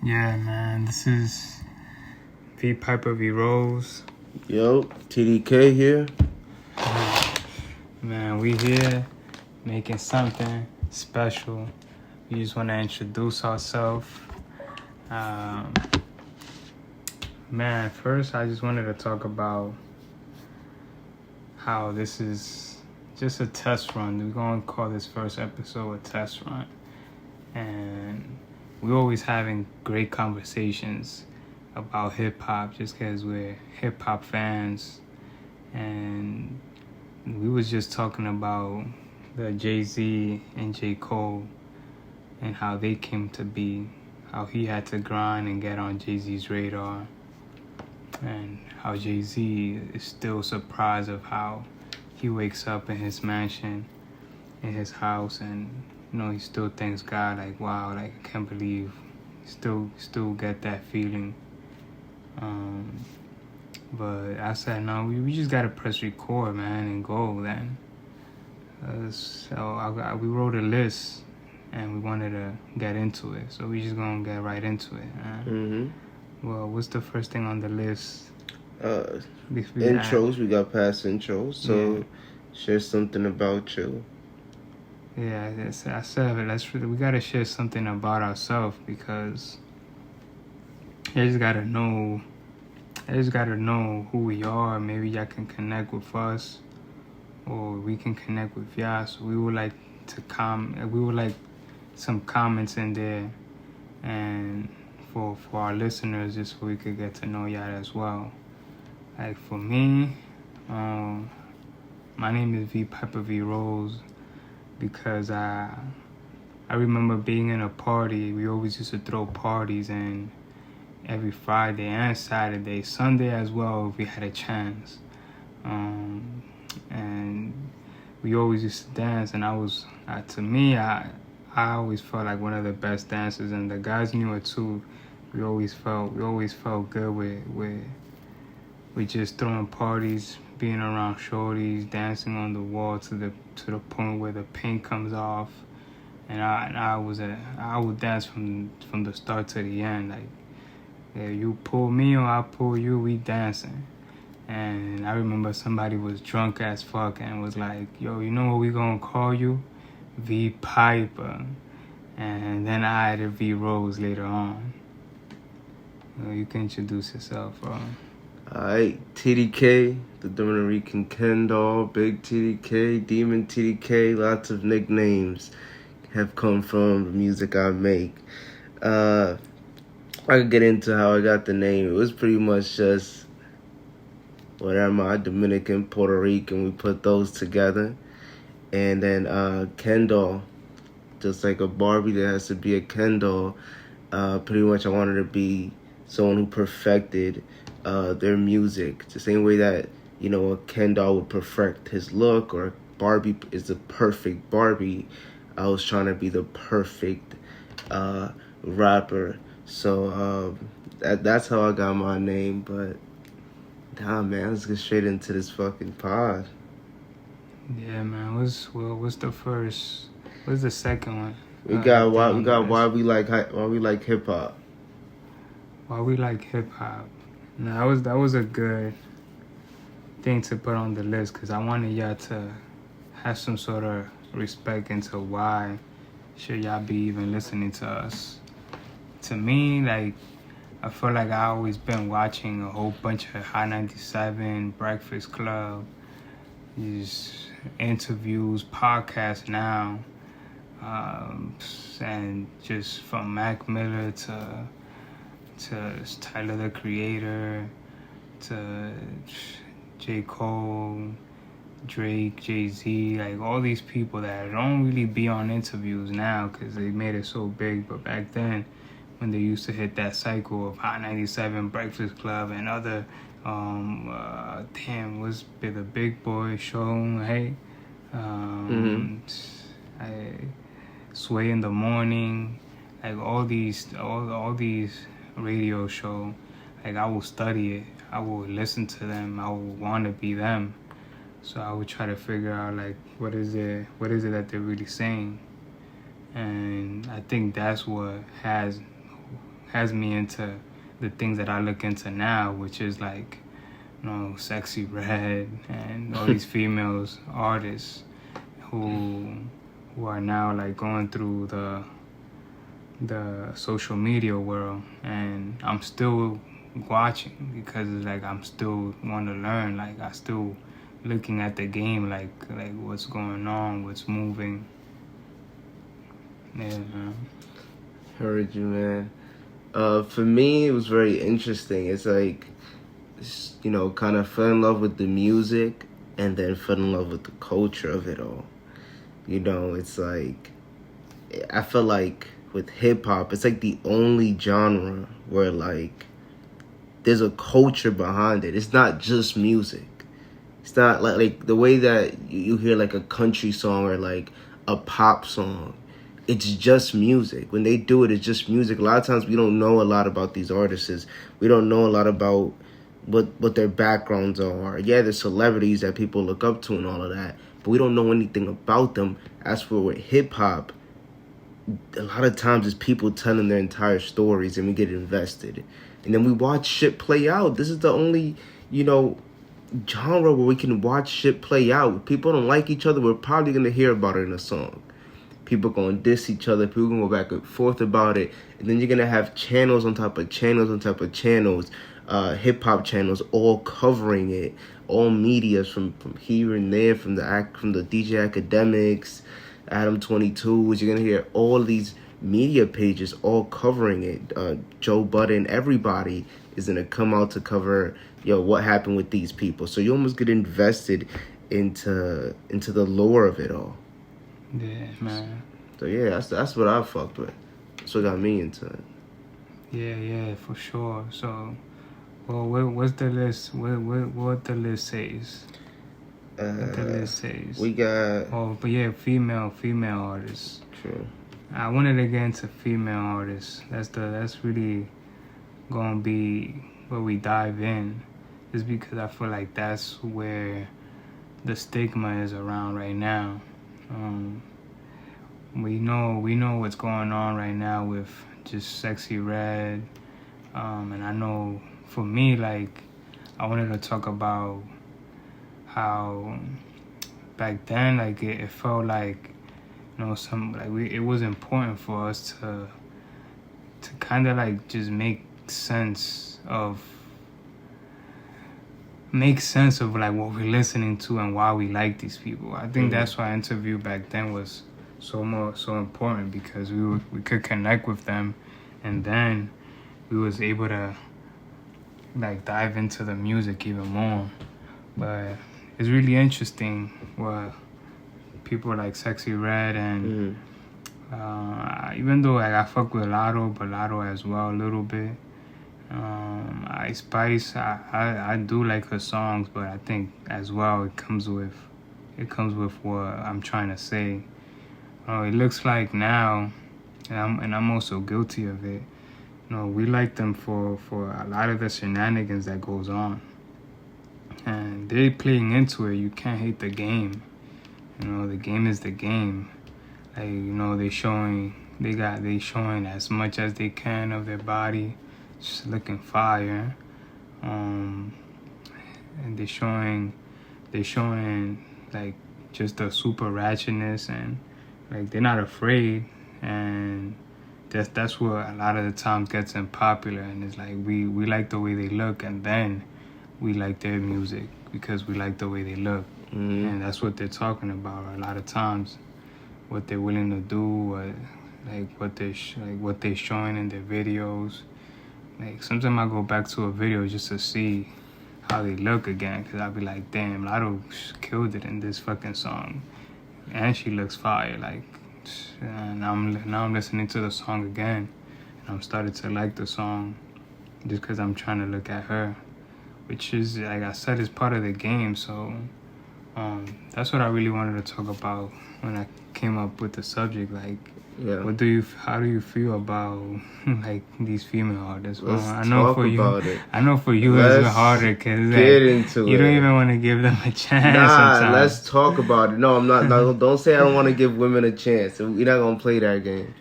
Yeah, man, this is V Piper V Rose. Yo, TDK here. Man, we here making something special. We just want to introduce ourselves. Man, first I just wanted to talk about how this is just a test run. We're going to call this first episode a test run. And we're always having great conversations about hip-hop just because we're hip-hop fans. And we was just talking about the Jay-Z and J. Cole and how they came to be, how he had to grind and get on Jay-Z's radar, and how Jay-Z is still surprised of how he wakes up in his mansion, in his house, and he still thanks God, like, wow, like, I can't believe still get that feeling. But I said, no, we just gotta press record, man, and go then. So we wrote a list, and we wanted to get into it. So we just gonna get right into it, man. Well, what's the first thing on the list? Intros. We got past intros. So share something about you. Yeah, I said we gotta share something about ourselves because you just gotta know who we are. Maybe y'all can connect with us, or we can connect with y'all. So we would like some comments in there, and for our listeners, just so we could get to know y'all as well. Like for me, my name is V Piper V Rose because I remember being in a party. We always used to throw parties, and every Friday and Saturday, Sunday as well, if we had a chance. And we always used to dance, and I always felt like one of the best dancers, and the guys knew it too. We always felt good with just throwing parties, being around shorties, dancing on the wall to the point where the paint comes off, and I would dance from the start to the end. Like, yeah, you pull me or I pull you, we dancing. And I remember somebody was drunk as fuck and was like, yo, you know what we gonna call you? V Piper. And then I added V Rose later on. You can introduce yourself, bro. Alright, TDK, the Dominican Rican Ken doll, Big TDK, Demon TDK, lots of nicknames have come from the music I make. I could get into how I got the name. It was pretty much just, what am I, Dominican, Puerto Rican, we put those together. And then Ken doll, just like a Barbie, there has to be a Ken doll. Pretty much I wanted to be someone who perfected their music, the same way that a Ken doll would perfect his look, or Barbie is the perfect Barbie. I was trying to be the perfect rapper, so that's how I got my name. But damn, man, let's get straight into this fucking pod. Yeah, man. What's the second one? We got why we like hip hop. Why we like hip hop. Now that was a good thing to put on the list because I wanted y'all to have some sort of respect into why should y'all be even listening to us. To me, like, I feel like I always been watching a whole bunch of Hot 97, Breakfast Club, these interviews, podcasts now, and just from Mac Miller to Tyler the Creator, to J. Cole, Drake, Jay-Z, like all these people that don't really be on interviews now because they made it so big. But back then, when they used to hit that cycle of Hot 97, Breakfast Club, and other, what's the Big Boy Show, hey? Sway in the Morning, like all these radio show, like I will study it, I will listen to them, I will want to be them. So I would try to figure out like what is it that they're really saying. And I think that's what has has me into the things that I look into now, which is like, Sexy Red and all these females artists who are now like going through the social media world, and I'm still watching because it's like I'm still want to learn. Like I still looking at the game, like what's going on, what's moving. Yeah, man. Heard you, man. For me, it was very interesting. It's like, kind of fell in love with the music and then fell in love with the culture of it all. It's like, I feel like with hip hop, it's like the only genre where like there's a culture behind it. It's not just music. It's not like the way that you hear like a country song or like a pop song. It's just music. When they do it, it's just music. A lot of times we don't know a lot about these artists. We don't know a lot about what their backgrounds are. Yeah, they're celebrities that people look up to and all of that, but we don't know anything about them. As for with hip-hop, a lot of times it's people telling their entire stories and we get invested. And then we watch shit play out. This is the only, genre where we can watch shit play out. If people don't like each other, we're probably going to hear about it in a song. People going to diss each other. People going to go back and forth about it. And then you're going to have channels on top of channels on top of channels, hip-hop channels, all covering it. All medias from here and there, from the DJ Academics, Adam 22s. You're going to hear all these media pages all covering it. Joe Budden, everybody is going to come out to cover, what happened with these people. So you almost get invested into the lore of it all. Yeah, man. So yeah, that's what I fucked with. That's what got me into it. Yeah, for sure. So, well, what's the list? What the list says? What the list says? We got. Oh, but yeah, female artists. True. I wanted to get into female artists. That's really gonna be where we dive in, just because I feel like that's where the stigma is around right now. We know what's going on right now with just Sexy Red, and I know for me, like, I wanted to talk about how back then, like, it felt like, it was important for us to kind of like just make sense of like what we're listening to and why we like these people. I think that's why interview back then was so important, because we could connect with them, and then we was able to like dive into the music even more. But it's really interesting what people like Sexy Red and even though like I fuck with Lotto as well a little bit. Ice Spice, I do like her songs, but I think as well it comes with what I'm trying to say. It looks like now, and I'm also guilty of it. We like them for a lot of the shenanigans that goes on, and they playing into it. You can't hate the game. The game is the game. Like, they showing as much as they can of their body, just looking fire. And they're showing like just the super ratchetness, and like they're not afraid, and that's what a lot of the times gets them popular. And it's like we like the way they look, and then we like their music because we like the way they look. And that's what they're talking about a lot of times, what they're willing to do, what they're showing in their videos. Like sometimes I go back to a video just to see how they look again, because I'll be like, damn, Lotto killed it in this fucking song, and she looks fire. Like, and now I'm listening to the song again, and I'm starting to like the song just because I'm trying to look at her, which is, like I said, is part of the game. So that's what I really wanted to talk about when I came up with the subject. Like, how do you feel about like these female artists? Let's talk about it. I know for you it's even harder, because you don't even want to give them a chance. Sometimes. Let's talk about it. No, I'm not. No, don't say I don't want to give women a chance. We're not gonna play that game.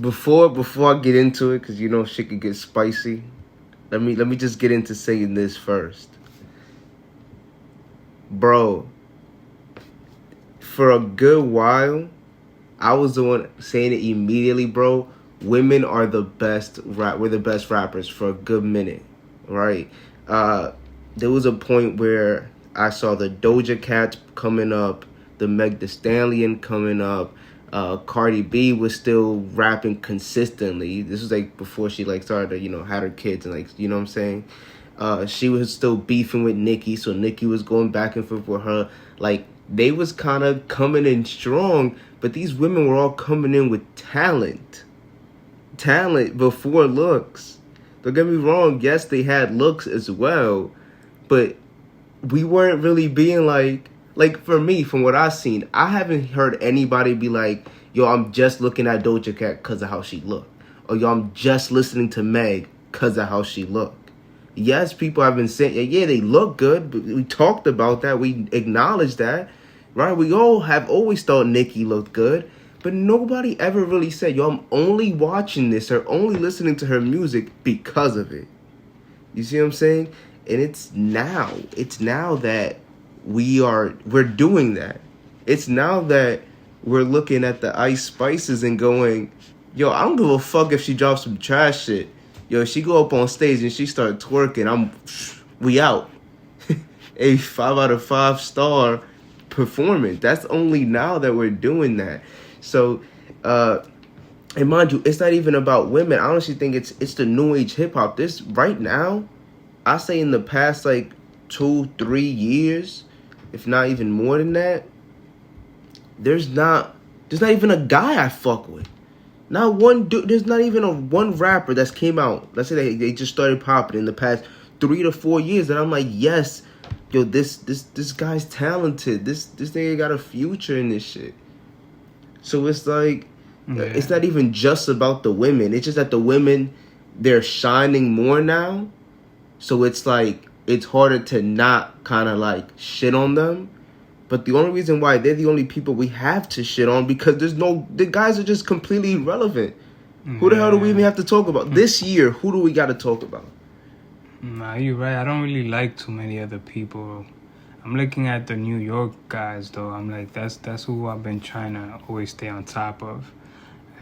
before I get into it, because you know shit could get spicy. Let me just get into saying this first, bro. For a good while, I was the one saying it immediately, bro. Women are the best we're the best rappers for a good minute, right? There was a point where I saw the Doja Cat coming up, the Meg Thee Stallion coming up. Cardi B was still rapping consistently. This was like before she like started to, had her kids and like, you know what I'm saying? She was still beefing with Nicki, so Nicki was going back and forth with her. Like, they was kind of coming in strong, but these women were all coming in with talent. Talent before looks. Don't get me wrong, yes, they had looks as well, but we weren't really being like for me, from what I've seen, I haven't heard anybody be like, yo, I'm just looking at Doja Cat because of how she looked. Or yo, I'm just listening to Meg because of how she looked. Yes, people have been saying, yeah, they look good, but we talked about that. We acknowledged that, right? We all have always thought Nicki looked good, but nobody ever really said, yo, I'm only watching this or only listening to her music because of it. You see what I'm saying? And it's now that we're doing that. It's now that we're looking at the Ice Spices and going, yo, I don't give a fuck if she drops some trash shit. Yo, she go up on stage and she start twerking, we out. A 5 out of 5 star performance. That's only now that we're doing that. So, and mind you, it's not even about women. I honestly think it's the new age hip hop. This right now, I say in the past like 2-3 years, if not even more than that, there's not even a guy I fuck with. Not one dude. There's not even one rapper that's came out. Let's say they just started popping in the past 3 to 4 years, and I'm like, yes, yo, this guy's talented. This nigga got a future in this shit. So it's like, It's not even just about the women. It's just that the women, they're shining more now. So it's like, it's harder to not kind of like shit on them. But the only reason why they're the only people we have to shit on, because the guys are just completely irrelevant. Who the hell do we even have to talk about? This year, who do we got to talk about? Nah, you're right. I don't really like too many other people. I'm looking at the New York guys, though. I'm like, that's who I've been trying to always stay on top of.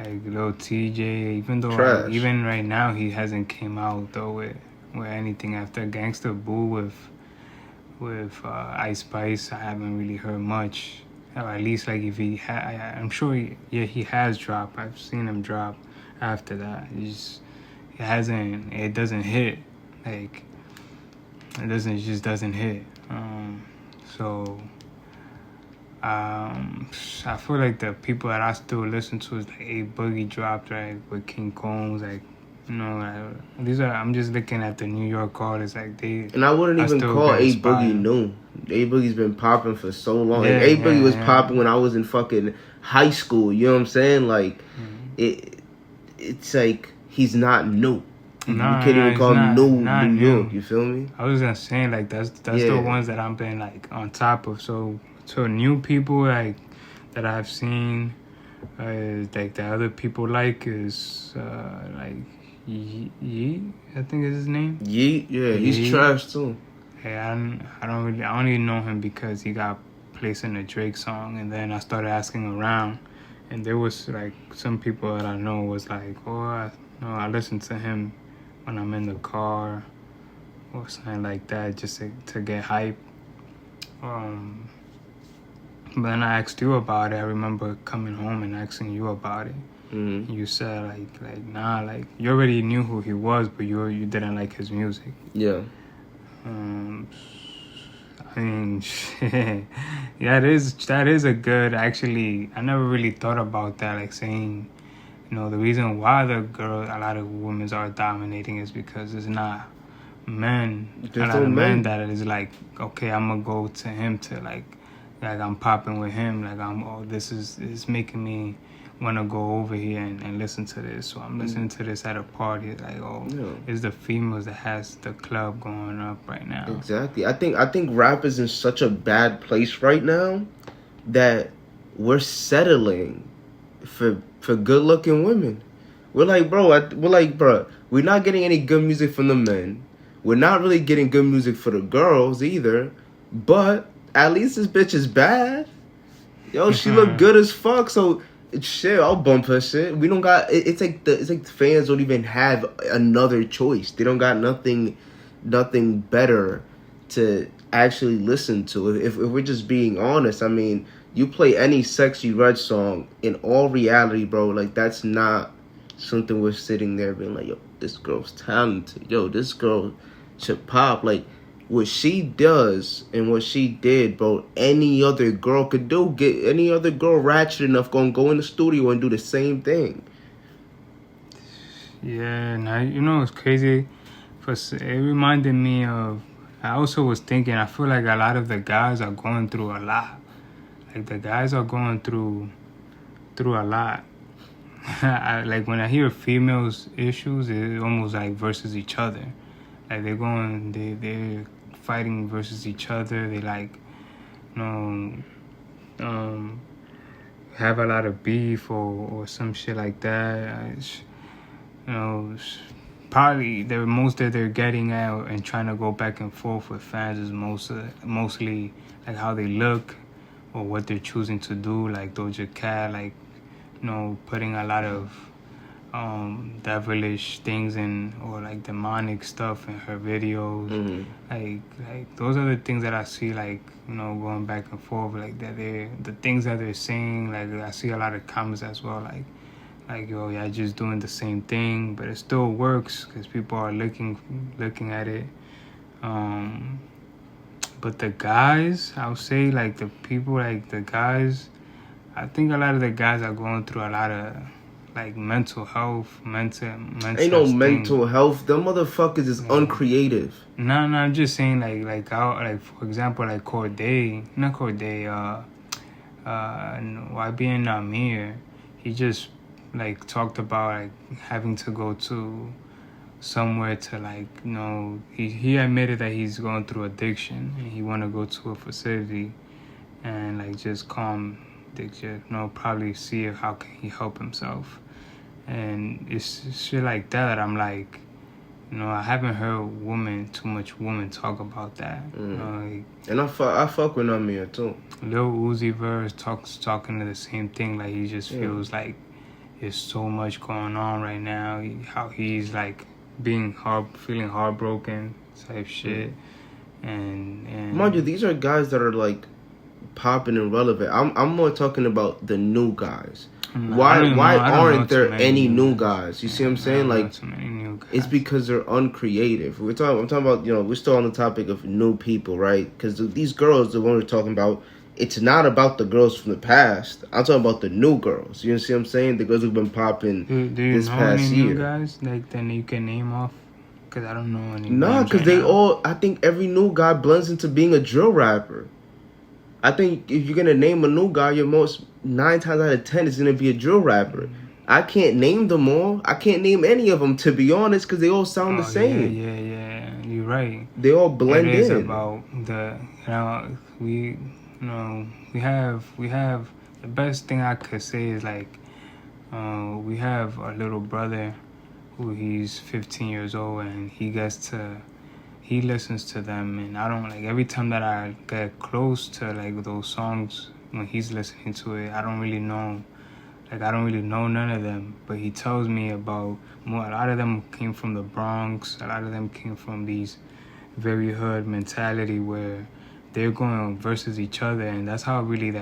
Like, Lil TJ, even though even right now he hasn't came out, though, with anything after Gangsta Boo with Ice Spice. I haven't really heard much. Or at least, like, if he I'm sure he has dropped. I've seen him drop after that. It doesn't hit. Like, it just doesn't hit. I feel like the people that I still listen to is like A Boogie dropped, right, with King Combs, like, I'm just looking at the New York artists, like they. And I wouldn't even call A Boogie new. A Boogie's been popping for so long. Yeah, A Boogie was popping when I was in fucking high school. You know what I'm saying? Like, it's like he's not new. You can't even call him New York. You feel me? I was gonna say, like, that's the ones that I've been like on top of. So new people like that I've seen, like the other people like is like Yeet, I think is his name. Yeet, yeah, he's trash too. Yeah, I don't even know him because he got placed in a Drake song, and then I started asking around, and there was like some people that I know was like, oh, I listen to him when I'm in the car or something like that, just to get hype. But then I asked you about it. I remember coming home and asking you about it. Mm-hmm. You said like nah, like you already knew who he was, but you didn't like his music. Yeah. I mean, yeah, that is a good. Actually, I never really thought about that. Like saying, the reason why a lot of women are dominating is because it's not men. A lot of men that is like, okay, I'm gonna go to him to like I'm popping with him. Like this is making me want to go over here and listen to this. So I'm listening to this at a party. Like, it's the females that has the club going up right now. Exactly. I think rap is in such a bad place right now that we're settling for good looking women. We're like, bro, we're not getting any good music from the men. We're not really getting good music for the girls either. But at least this bitch is bad. Yo, she look good as fuck. So shit, I'll bump her shit. We don't got. It's like the fans don't even have another choice. They don't got nothing better to actually listen to. If we're just being honest, I mean, you play any Sexy Red song, in all reality, bro, like that's not something we're sitting there being like, yo, this girl's talented. Yo, this girl should pop. Like, what she does and what she did, bro, any other girl could do. Get any other girl ratchet enough gonna go in the studio and do the same thing. Yeah, now you know it's crazy. It reminded me of. I also was thinking. I feel like a lot of the guys are going through a lot. Like the guys are going through a lot. Like when I hear females' issues, it's almost like versus each other. Like they're fighting versus each other. They like, you know, have a lot of beef or some shit like that. You know, probably the most that they're getting out and trying to go back and forth with fans is mostly like how they look or what they're choosing to do. Like Doja Cat, like, you know, putting a lot of devilish things in, or like demonic stuff in her videos. Like those are the things that I see, like, you know, going back and forth, like that the things that they're saying. Like I see a lot of comments as well, like yo, yeah, just doing the same thing, but it still works because people are looking at it. But the guys, I would say, like the people, like the guys, I think a lot of the guys are going through a lot of like mental health. Ain't no mental health. Them motherfuckers is uncreative. No, I'm just saying like for example, like YB and Amir, he just like talked about like having to go to somewhere to, like, you know, he admitted that he's going through addiction and he want to go to a facility and like just calm addiction, you know, probably see how can he help himself. And it's shit like that. I'm like, you know, I haven't heard too much women talk about that. You know, like, and I fuck with Amir too. Lil Uzi Vert talking to the same thing. Like he just feels like there's so much going on right now. How he's like feeling heartbroken type shit. And mind you, these are guys that are like popping and relevant. I'm more talking about the new guys. Why aren't there any new guys? You see what I'm saying? Like, it's because they're uncreative. I'm talking about, you know, we're still on the topic of new people, right? Because these girls, the one we're talking about, it's not about the girls from the past. I'm talking about the new girls. You see what I'm saying? The girls who've been popping this past year. Do you know any new guys like that you can name off? Because I don't know any. No, because I think every new guy blends into being a drill rapper. I think if you're gonna name a new guy, 9 times out of 10 is gonna be a drill rapper. I can't name them all. I can't name any of them, to be honest, because they all sound the same. Yeah. You're right. They all blend in. It is about we have the best thing I could say is like we have a little brother who he's 15 years old and he listens to them, and I don't like every time that I get close to like those songs when he's listening to it, I don't really know none of them, but he tells me about more. A lot of them came from the Bronx. A lot of them came from these very hood mentality where they're going versus each other, and that's how really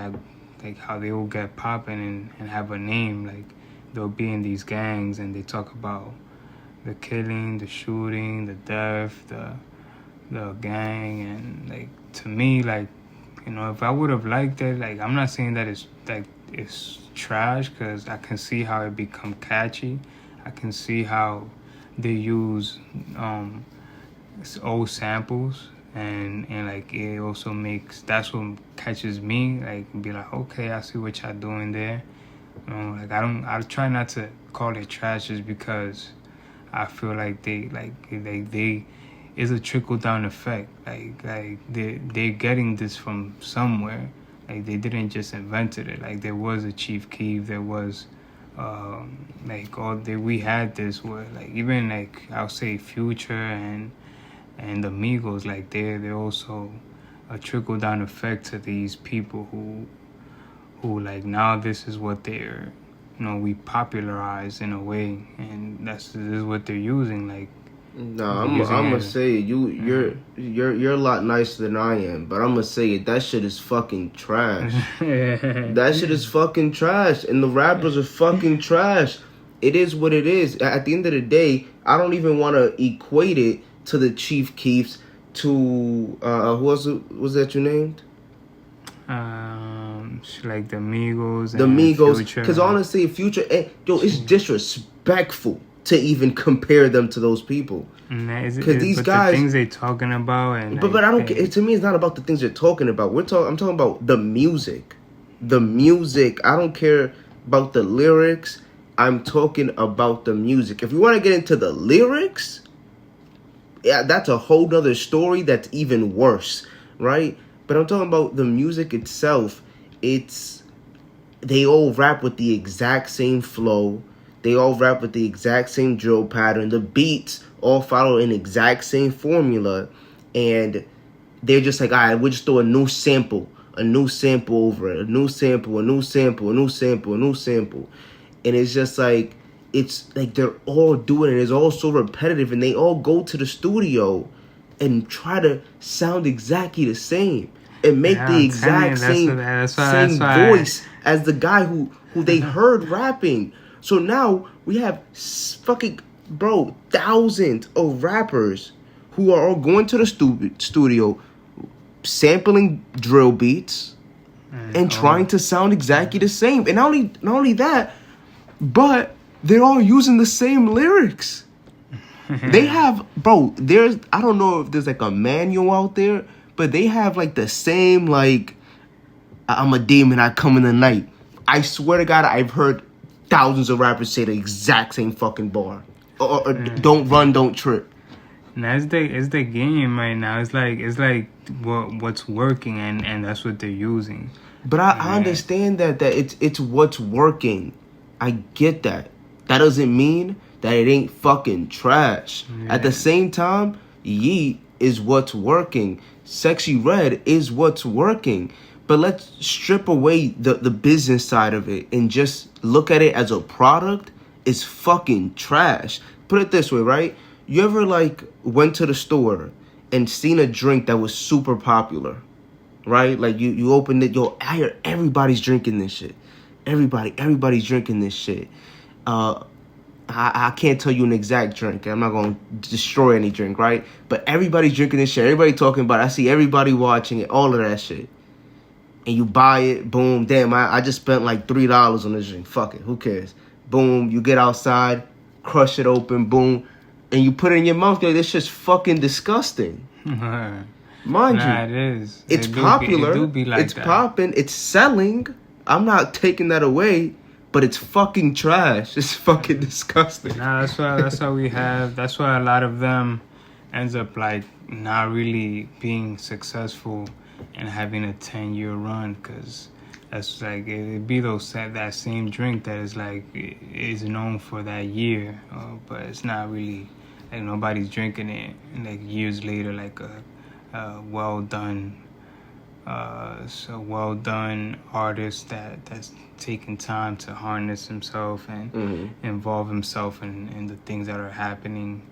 how they all get popping and have a name. Like they'll be in these gangs and they talk about the killing, the shooting, the death, the gang, and like to me, like, you know, if I would have liked it, like I'm not saying that it's trash, because I can see how it become catchy. I can see how they use old samples and like it also that's what catches me, like be like, okay, I see what y'all doing there. You know, like I try not to call it trash just because I feel like they is a trickle down effect. Like they're getting this from somewhere. Like they didn't just invented it. Like there was a Chief Keef, there was like all day we had this where like even like I'll say Future and the Migos, like they're also a trickle down effect to these people who like now this is what they're, we popularize in a way, and this is what they're using. Like, no, I'm gonna say you're a lot nicer than I am, but I'm gonna say it. That shit is fucking trash. That shit is fucking trash, and the rappers are fucking trash. It is what it is. At the end of the day, I don't even want to equate it to the Chief Keefs. To who else was that you named? Like the Migos. The Migos, because honestly, Future, it's disrespectful to even compare them to those people. Because these guys, the things they talking about, and but I don't. To me, it's not about the things they're talking about. I'm talking about the music. The music. I don't care about the lyrics. I'm talking about the music. If you want to get into the lyrics, yeah, that's a whole nother story. That's even worse, right? But I'm talking about the music itself. They all rap with the exact same flow. They all rap with the exact same drill pattern. The beats all follow an exact same formula. And they're just like, all right, we'll just throw a new sample over it. A new sample. And it's just like, it's like they're all doing it. It's all so repetitive. And they all go to the studio and try to sound exactly the same. And make the exact same voice as the guy who they heard rapping. So now we have fucking, thousands of rappers who are all going to the studio, sampling drill beats, and trying to sound exactly the same. And not only that, but they're all using the same lyrics. They have, I don't know if there's like a manual out there, but they have like the same, like, I'm a demon, I come in the night. I swear to God, I've heard thousands of rappers say the exact same fucking bar. Or don't run, don't trip. And it's the game right now. It's like what's working, and that's what they're using. But I understand that it's what's working. I get that. That doesn't mean that it ain't fucking trash. Yeah. At the same time, Yeet is what's working. Sexy Red is what's working. But let's strip away the business side of it and just look at it as a product. It's fucking trash. Put it this way, right? You ever like went to the store and seen a drink that was super popular, right? Like you opened it, I hear everybody's drinking this shit. Everybody's drinking this shit. I can't tell you an exact drink. I'm not going to destroy any drink, right? But everybody's drinking this shit. Everybody talking about it. I see everybody watching it, all of that shit. And you buy it, boom, damn, I just spent like $3 on this drink. Fuck it, who cares? Boom, you get outside, crush it open, boom, and you put it in your mouth. Like, this shit's fucking disgusting. Mind you, it is. It's popular. It do be like it's popping. It's selling. I'm not taking that away. But it's fucking trash. It's fucking disgusting. Nah, that's why we have. That's why a lot of them ends up like not really being successful and having a 10-year run, because that's like it'd be that same drink that is like is known for that year, but it's not really like nobody's drinking it like years later, like a well done artist that's taking time to harness himself and involve himself in the things that are happening,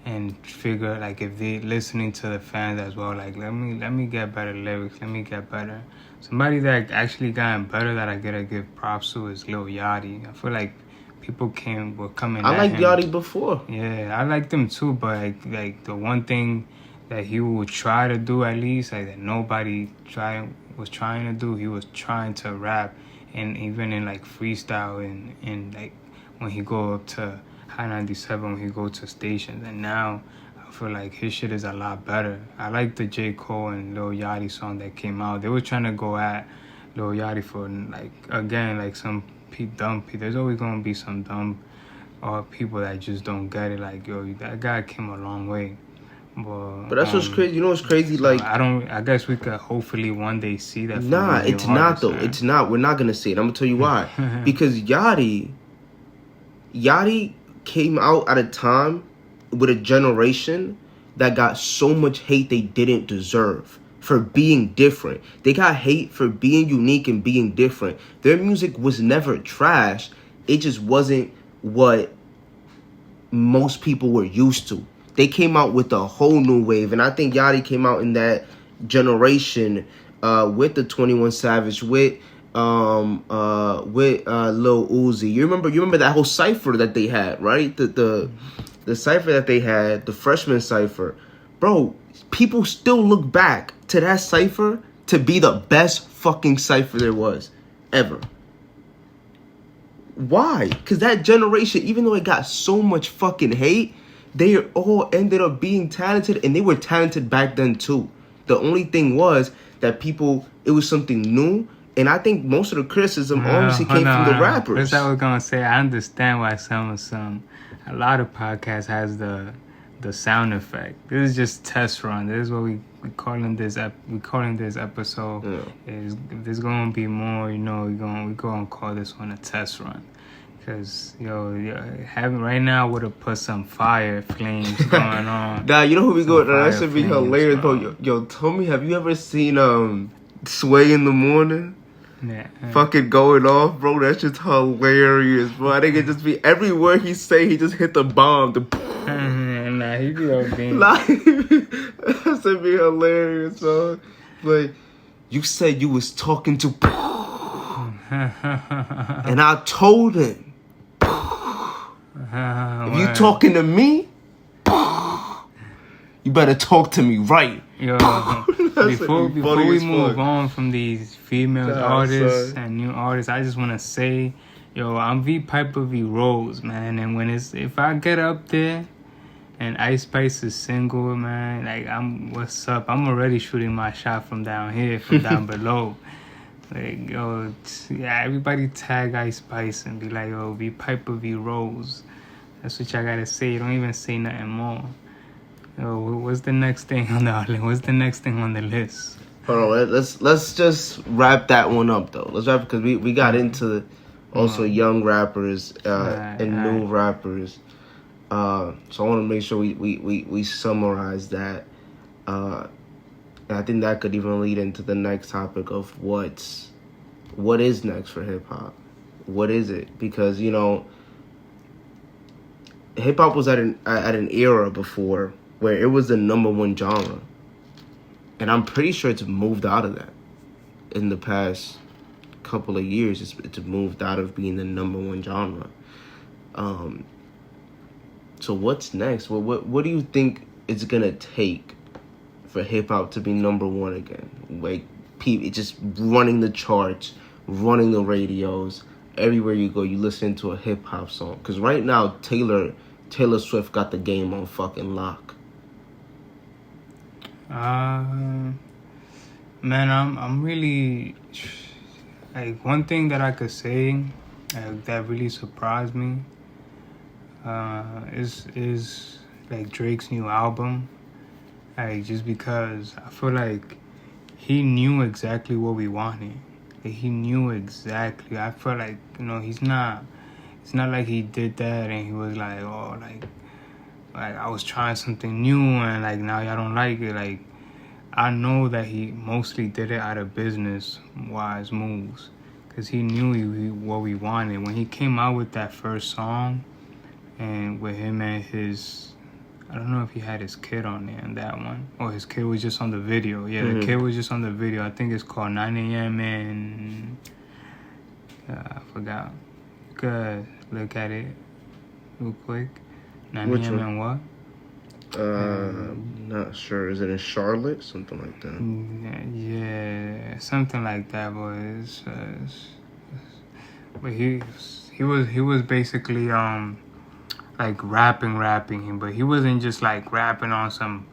and figure like if they listening to the fans as well, like let me get better lyrics, let me get better. Somebody that actually gotten better that I gotta give props to is Lil Yachty. I feel like people were coming. I liked him. Yachty before. Yeah, I liked him too, but like the one thing that he would try to do, at least like that nobody was trying to do, he was trying to rap, and even in like freestyle and like when he go up to High 97, when he go to stations. And now I feel like his shit is a lot better. I like the J. Cole and Lil Yachty song that came out. They were trying to go at Lil Yachty for like, again, like some dumb people. There's always gonna be some dumb people that just don't get it. Like, yo, that guy came a long way. But that's what's crazy. You know what's crazy? So like, I guess we could hopefully one day see that. Nah, it's not though. It's not. We're not gonna see it. I'm gonna tell you why. Because Yachty Yachty came out at a time with a generation that got so much hate they didn't deserve for being different. They got hate for being unique and being different. Their music was never trash. It just wasn't what most people were used to. They came out with a whole new wave, and I think Yachty came out in that generation with the 21 Savage, with Lil Uzi. You remember that whole cipher that they had, right? The cipher that they had, the freshman cipher. Bro, people still look back to that cipher to be the best fucking cipher there was ever. Why? Because that generation, even though it got so much fucking hate, they all ended up being talented, and they were talented back then too. The only thing was that it was something new, and I think most of the criticism obviously came from the rappers. That's what I was gonna say. I understand why a lot of podcasts has the sound effect. This is just test run. This is what we calling this episode. Yeah. Is if there's gonna be more, we gonna call this one a test run. Cause having right now would have put some fire flames going on. Nah, you know who we go? That should be hilarious, bro. Yo, tell me, have you ever seen Sway in the Morning? Yeah. Fucking going off, bro. That shit's hilarious, bro. I think it just be every word he say, he just hit the bomb. Nah, he be okay. That should be hilarious, bro. Like, you said you was talking to, and I told him. If you talking to me, you better talk to me right. Yo, before we move on from these female artists and new artists, I just want to say, I'm V Piper V Rose, man. And if I get up there and Ice Spice is single, man, like what's up? I'm already shooting my shot from down here, from down below. Like, everybody tag Ice Spice and be like, V Piper V Rose. That's what y'all gotta say. You don't even say nothing more. What's the next thing on the list? What's the next thing on the list? Hold on, let's just wrap that one up though. Let's wrap because we got into also young rappers and new rappers. So I want to make sure we summarize that. And I think that could even lead into the next topic of what is next for hip hop. What is it? Because hip hop was at an era before where it was the number one genre, and I'm pretty sure it's moved out of that in the past couple of years. It's moved out of being the number one genre. So what's next? What do you think it's gonna take for hip hop to be number one again? Like, it's just running the charts, running the radios. Everywhere you go, you listen to a hip hop song. Because right now, Taylor Swift got the game on fucking lock. Man, I'm really like, one thing that I could say that really surprised me is like Drake's new album. Like, just because I feel like he knew exactly what we wanted. Like, he knew exactly. I feel like it's not like he did that and he was like, like I was trying something new and like now y'all don't like it. Like, I know that he mostly did it out of business-wise moves, because he knew what we wanted. When he came out with that first song, and with him and his, I don't know if he had his kid on there in that one, or his kid was just on the video. Yeah, the kid was just on the video. I think it's called 9 a.m. and I forgot. Good, look at it real quick. 9 a.m. and what? Not sure. Is it in Charlotte? Something like that. Yeah, something like that. But he was basically like rapping him, but he wasn't just like rapping on some.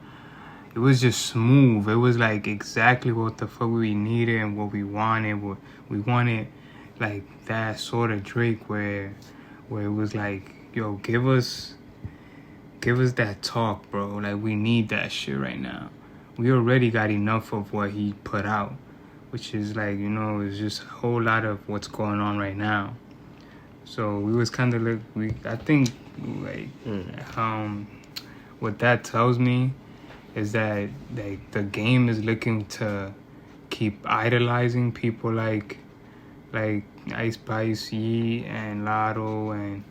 It was just smooth. It was like exactly what the fuck we needed and what we wanted. We wanted like that sort of Drake where it was like, yo, give us that talk, bro. Like, we need that shit right now. We already got enough of what he put out, which is like, it's just a whole lot of what's going on right now. So we was kind of I think like what that tells me is that like the game is looking to keep idolizing people like Ice Spice, Yee, and Lotto, and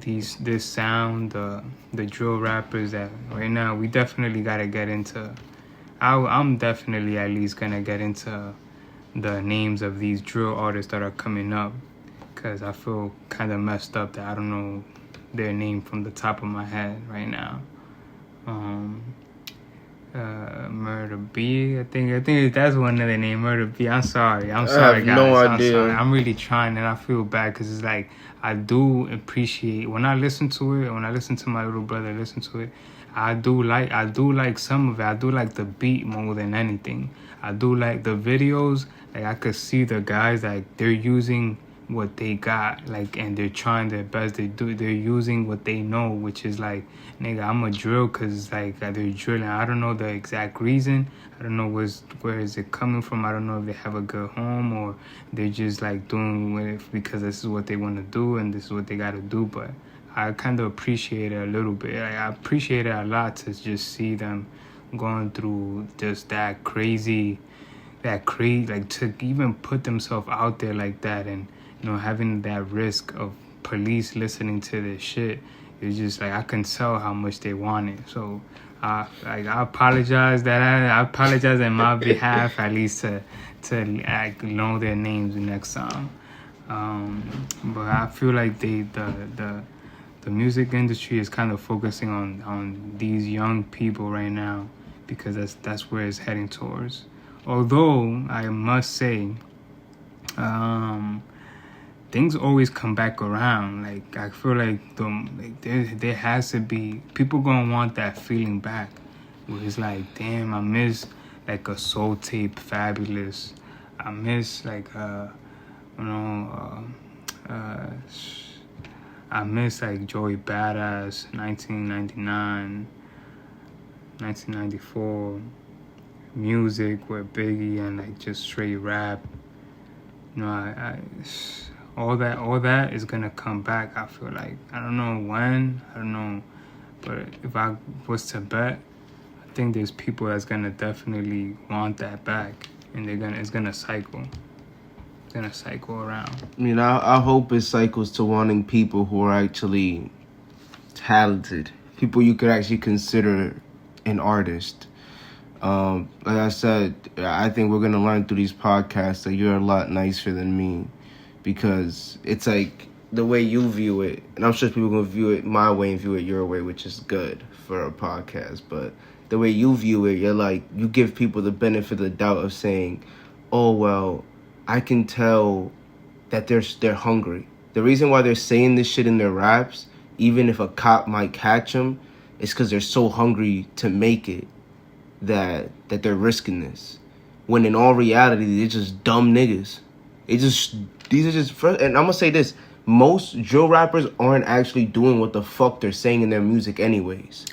this sound, the drill rappers that right now we definitely gotta get into. I'm definitely at least gonna get into the names of these drill artists that are coming up, because I feel kind of messed up that I don't know their name from the top of my head right now. Murder B, I think that's one of the name, Murder B. I'm sorry, I guys. have no I'm idea. sorry. I'm really trying, and I feel bad because it's like I do appreciate when I listen to it. When I listen to my little brother listen to it, I do like some of it. I do like the beat more than anything. I do like the videos. Like I could see the guys like they're using what they got, like, and they're trying their best. They're using what they know, which is like, nigga, I'm a drill because like they're drilling. I don't know the exact reason. I don't know where is it coming from. I don't know if they have a good home or they're just like doing it because this is what they want to do and this is what they got to do. But I kind of appreciate it a little bit. I appreciate it a lot to just see them going through just that crazy, like to even put themselves out there like that, and having that risk of police listening to this shit. It's just like I can tell how much they want it. So I apologize I apologize on my behalf, at least to like know their names next time. But I feel like the music industry is kind of focusing on these young people right now, because that's where it's heading towards. Although I must say, things always come back around. Like I feel like there has to be people gonna want that feeling back, where it's like, damn, I miss like a Soul Tape Fabulous. I miss like I miss like Joey Badass 1999, 1994 music with Biggie and like just straight rap. I all that is gonna come back. I feel like I don't know when, I don't know, but if I was to bet, I think there's people that's gonna definitely want that back, and it's gonna cycle. It's gonna cycle around. I mean, I hope it cycles to wanting people who are actually talented, people you could actually consider an artist. Like I said, I think we're gonna learn through these podcasts that you're a lot nicer than me, because it's like the way you view it, and I'm sure people gonna view it my way and view it your way, which is good for a podcast. But the way you view it, you're like, you give people the benefit of the doubt of saying, "Oh well, I can tell that they're hungry." The reason why they're saying this shit in their raps, even if a cop might catch them, is because they're so hungry to make it that they're risking this. When in all reality, they're just dumb niggas. These are just, and I'm gonna say this: most drill rappers aren't actually doing what the fuck they're saying in their music, anyways.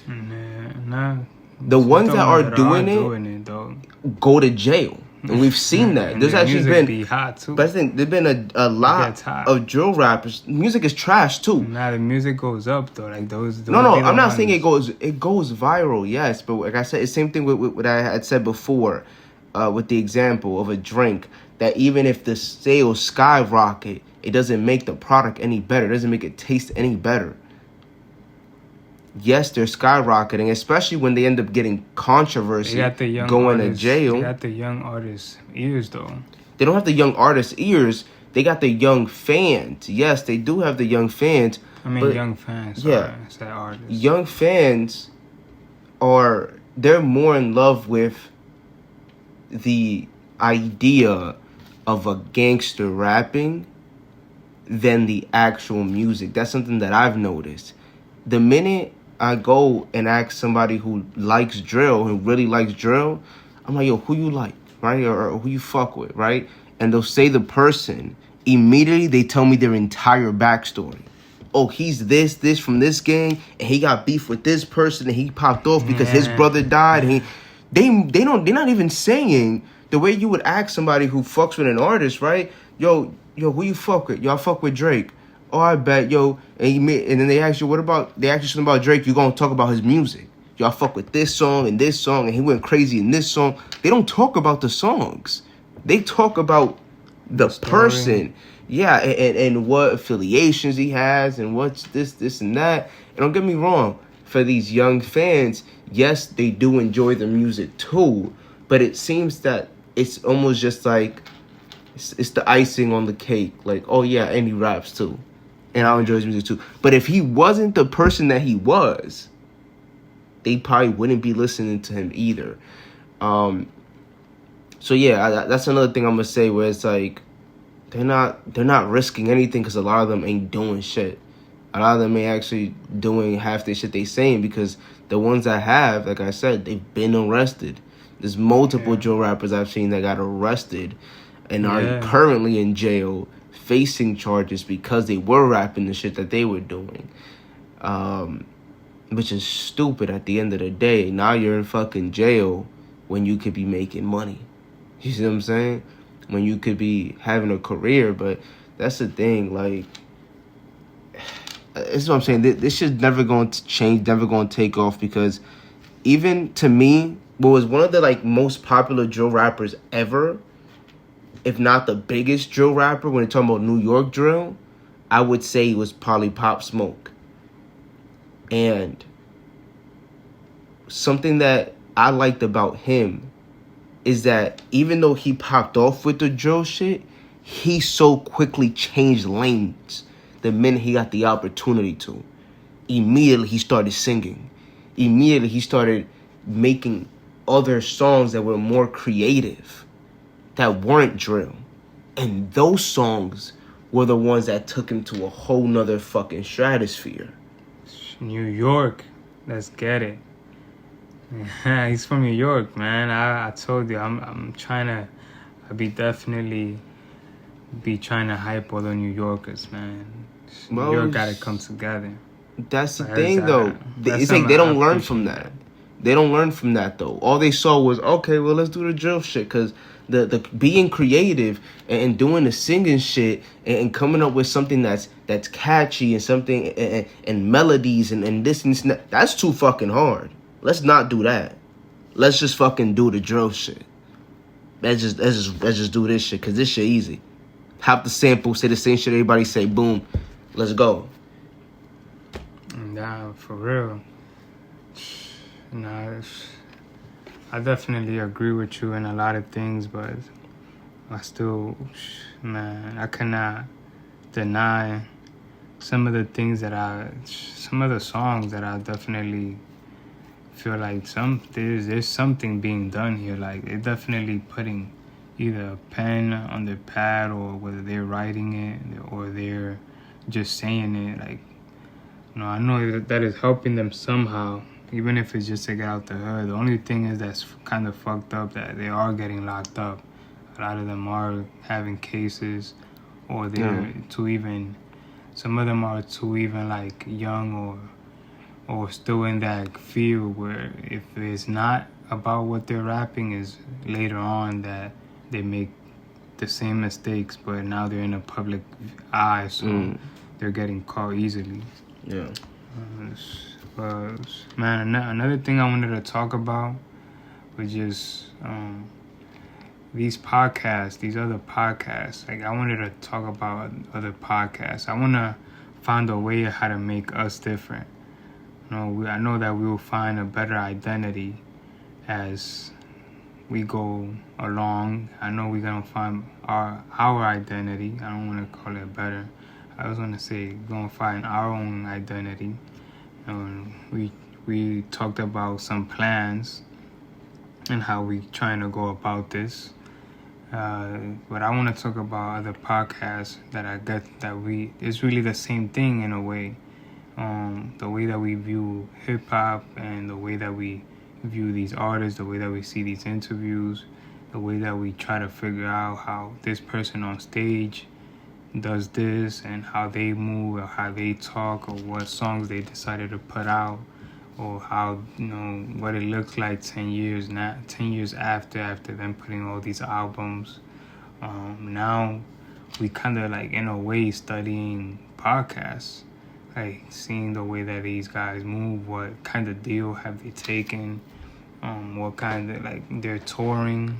Nah. The ones that are doing it go to jail. And we've seen that. There's actually been, be hot too. But I think there's been a lot of drill rappers. Music is trash too. Nah, the music goes up though. Like those. No, I'm not saying it goes viral. Yes, but like I said, it's the same thing with what I had said before, with the example of a drink. That even if the sales skyrocket, it doesn't make the product any better. It doesn't make it taste any better. Yes, they're skyrocketing, especially when they end up getting controversy, going to jail. They got the young artists' ears, though. They don't have the young artists' ears. They got the young fans. Yes, they do have the young fans. I mean, young fans. Yeah, it's that artist. Young fans they're more in love with the idea of a gangster rapping than the actual music. That's something that I've noticed. The minute I go and ask somebody who likes drill, who really likes drill, I'm like, yo, who you like, right? Or who you fuck with, right? And they'll say the person. Immediately, they tell me their entire backstory. Oh, he's this from this gang, and he got beef with this person, and he popped off because his brother died. And they're not even saying the way you would ask somebody who fucks with an artist, right? Yo, yo, who you fuck with? Yo, I fuck with Drake. Oh, I bet, yo. And then they ask you, they ask you something about Drake, you gonna talk about his music. Yo, I fuck with this song, and he went crazy in this song. They don't talk about the songs. They talk about the person. Yeah, and what affiliations he has, and what's this, and that. And don't get me wrong, for these young fans, yes, they do enjoy the music too, but it seems that it's almost just like, it's the icing on the cake. Like, oh yeah, and he raps too, and I enjoy his music too. But if he wasn't the person that he was, they probably wouldn't be listening to him either. So yeah, that's another thing I'm gonna say, where it's like they're not risking anything, because a lot of them ain't doing shit. A lot of them ain't actually doing half the shit they saying, because the ones that have, like I said, they've been arrested. There's multiple drill rappers I've seen that got arrested and are currently in jail facing charges because they were rapping the shit that they were doing. Which is stupid at the end of the day. Now you're in fucking jail when you could be making money. You see what I'm saying? When you could be having a career. But that's the thing, like, this is what I'm saying. This shit's never going to change, never going to take off, because even to me, what was one of the like most popular drill rappers ever, if not the biggest drill rapper when you're talking about New York drill, I would say it was probably Pop Smoke. And something that I liked about him is that even though he popped off with the drill shit, he so quickly changed lanes the minute he got the opportunity to. Immediately he started singing. Immediately he started making other songs that were more creative, that weren't drill. And those songs were the ones that took him to a whole nother fucking stratosphere. New York, let's get it. He's from New York, man. I told you, I'm trying to, definitely be trying to hype all the New Yorkers, man. New York gotta come together. That's the thing, though. It's like they don't learn from that. They don't learn from that, though. All they saw was, okay, well, let's do the drill shit, because the being creative and doing the singing shit and coming up with something that's catchy and something and melodies and this and that, that's too fucking hard. Let's not do that. Let's just fucking do the drill shit. Let's just do this shit, because this shit easy. Hop the sample, say the same shit everybody say, boom, let's go. Nah, for real. Nah, I definitely agree with you in a lot of things, but I still, man, I cannot deny some of the things some of the songs that I definitely feel like there's something being done here. Like, they're definitely putting either a pen on their pad, or whether they're writing it or they're just saying it. Like, I know that is helping them somehow, even if it's just to get out the hood. The only thing is that's kind of fucked up, that they are getting locked up. A lot of them are having cases, or they're too even. Some of them are too even like young or still in that field where if it's not about what they're rapping, is later on that they make the same mistakes, but now they're in a public eye, so they're getting caught easily. Yeah. Man, another thing I wanted to talk about was just these podcasts, these other podcasts. Like, I wanted to talk about other podcasts. I want to find a way how to make us different. I know that we will find a better identity as we go along. I know we're going to find our identity. I don't want to call it better. I was going to say we're going to find our own identity. We talked about some plans and how we trying to go about this. But I want to talk about other podcasts that I get it's really the same thing in a way. The way that we view hip hop and the way that we view these artists, the way that we see these interviews, the way that we try to figure out how this person on stage does this and how they move or how they talk or what songs they decided to put out, or how, what it looks like 10 years after them putting all these albums. Now we kind of like in a way studying podcasts, like seeing the way that these guys move, what kind of deal have they taken, what kind of like they're touring,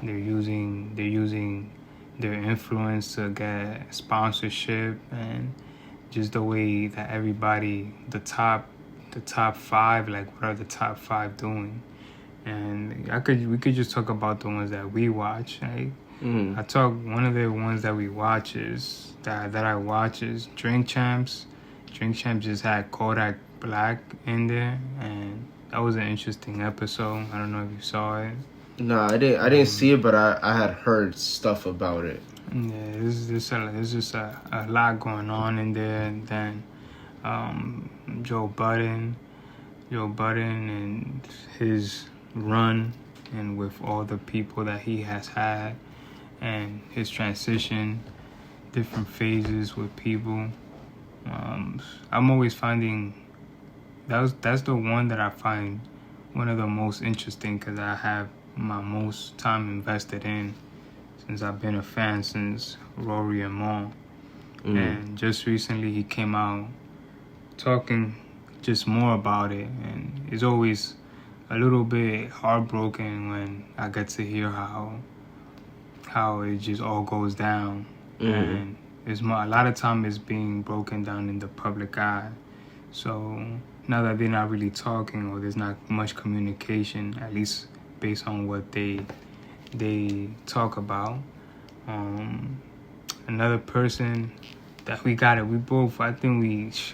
they're using their influence to get sponsorship, and just the way that everybody, the top 5, like what are the top 5 doing. And we could just talk about the ones that we watch. Like one of the ones that we watch is that I watch is Drink Champs. Drink Champs just had Kodak Black in there, and that was an interesting episode. I don't know if you saw it. No, I didn't see it, but I had heard stuff about it. Yeah, there's just a lot going on in there. And then Joe Budden and his run, and with all the people that he has had, and his transition, different phases with people. I'm always finding that's the one that I find one of the most interesting, because I have my most time invested in since I've been a fan since Rory and Maul. And just recently he came out talking just more about it, and it's always a little bit heartbroken when I get to hear how it just all goes down. And a lot of time it's being broken down in the public eye. So now that they're not really talking, or there's not much communication, at least based on what they talk about. Another person that we both, I think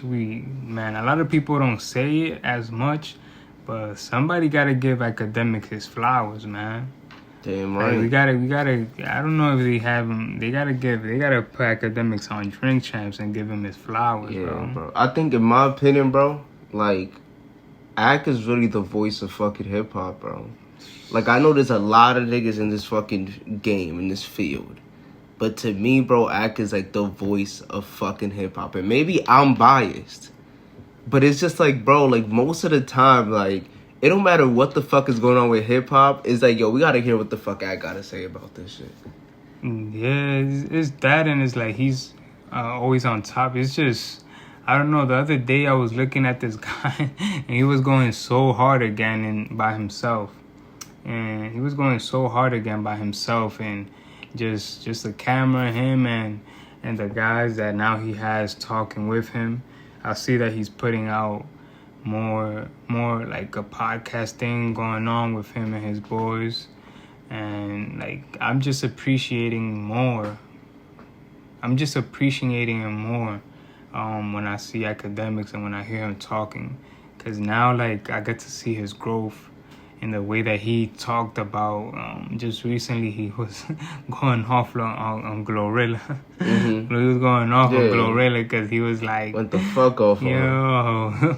we man, a lot of people don't say it as much, but somebody gotta give Academics his flowers, man. Damn right. Like, we gotta. I don't know if they have him. They gotta put Academics on Drink Champs and give him his flowers, bro. I think, in my opinion, bro, like, Ak is really the voice of fucking hip hop, bro. Like, I know there's a lot of niggas in this fucking game, in this field, but to me, bro, Ak is like the voice of fucking hip hop. And maybe I'm biased, but it's just like, bro, like, most of the time, like, it don't matter what the fuck is going on with hip hop. It's like, yo, we gotta hear what the fuck I gotta say about this shit. Yeah, it's that, and it's like he's always on top. It's just, I don't know. The other day I was looking at this guy, and he was going so hard again by himself. And just the camera, him and the guys that now he has talking with him. I see that he's putting out more like a podcast thing going on with him and his boys, and like I'm just appreciating him more when I see Academics and when I hear him talking, because now like I get to see his growth in the way that he talked about. Just recently he was going off on Glorilla. He was going off on Glorilla because he was like, what the fuck off on? Yo.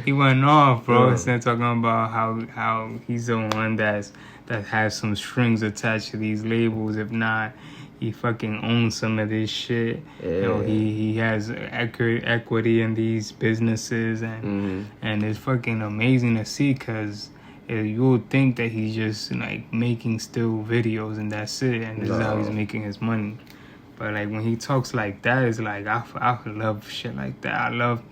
He went off, bro. Instead talking about how he's the one that has some strings attached to these labels. If not, he fucking owns some of this shit. You know, he has equity in these businesses, and it's fucking amazing to see, because you would think that he's just like making still videos and that's it, and this is how he's making his money. But like when he talks like that, it's like I love shit like that. I love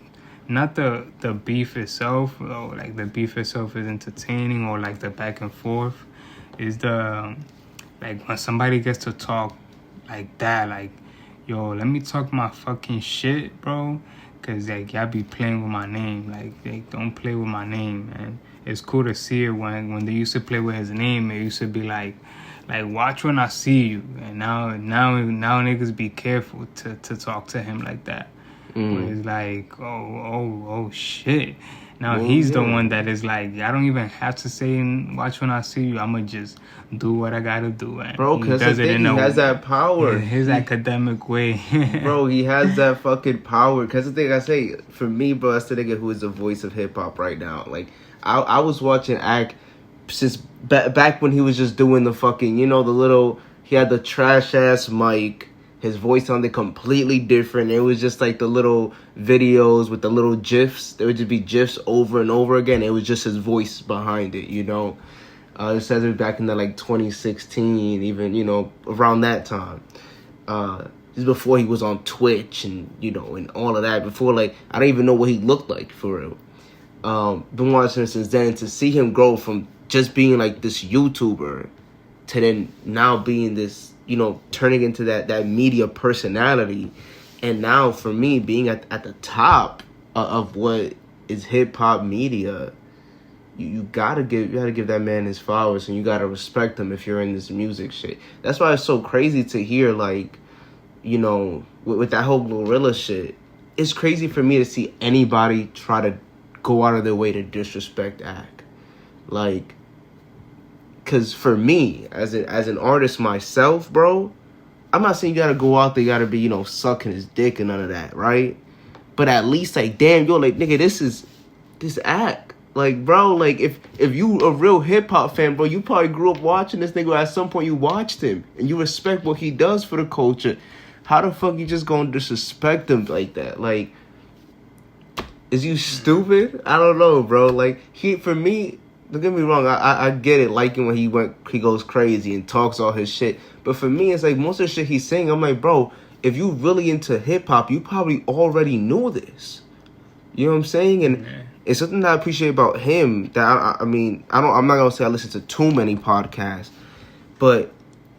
not the beef itself, though. Like the beef itself is entertaining, or like the back and forth. Is the like when somebody gets to talk like that, like, yo, let me talk my fucking shit, bro. Cause like y'all be playing with my name. Like don't play with my name, man. It's cool to see it when they used to play with his name. It used to be like watch when I see you. And now niggas be careful to talk to him like that. Where it's like, oh shit. Now he's the one that is like, I don't even have to say watch when I see you. I'ma just do what I gotta do. And bro, because he has that power. His academic way. Bro, he has that fucking power. Because the thing I say, for me, bro, that's the nigga who is the voice of hip hop right now. Like, I was watching Ak since back when he was just doing the fucking, he had the trash ass mic. His voice sounded completely different. It was just like the little videos with the little GIFs. There would just be GIFs over and over again. It was just his voice behind it, It says it back in the 2016, even, around that time. Just before he was on Twitch and and all of that. Before, like, I don't even know what he looked like for real. Been watching him since then. To see him grow from just being like this YouTuber to then now being this, turning into that media personality, and now for me being at the top of what is hip hop media. You gotta give that man his flowers, and you gotta respect him if you're in this music shit. That's why it's so crazy to hear, like, with that whole glorilla shit. It's crazy for me to see anybody try to go out of their way to disrespect Ak. Like, cause for me, as an artist myself, bro, I'm not saying you gotta go out there, you gotta be, sucking his dick and none of that, right? But at least, like, damn, like, nigga, this Ak. Like, bro, like, if you a real hip-hop fan, bro, you probably grew up watching this nigga. At some point, you watched him, and you respect what he does for the culture. How the fuck you just gonna disrespect him like that? Like, is you stupid? I don't know, bro. Like, for me, don't get me wrong, I get it, liking when he goes crazy and talks all his shit. But for me, it's like, most of the shit he's saying, I'm like, bro, if you really into hip-hop, you probably already knew this. You know what I'm saying? And it's something that I appreciate about him that I'm not gonna say I listen to too many podcasts, but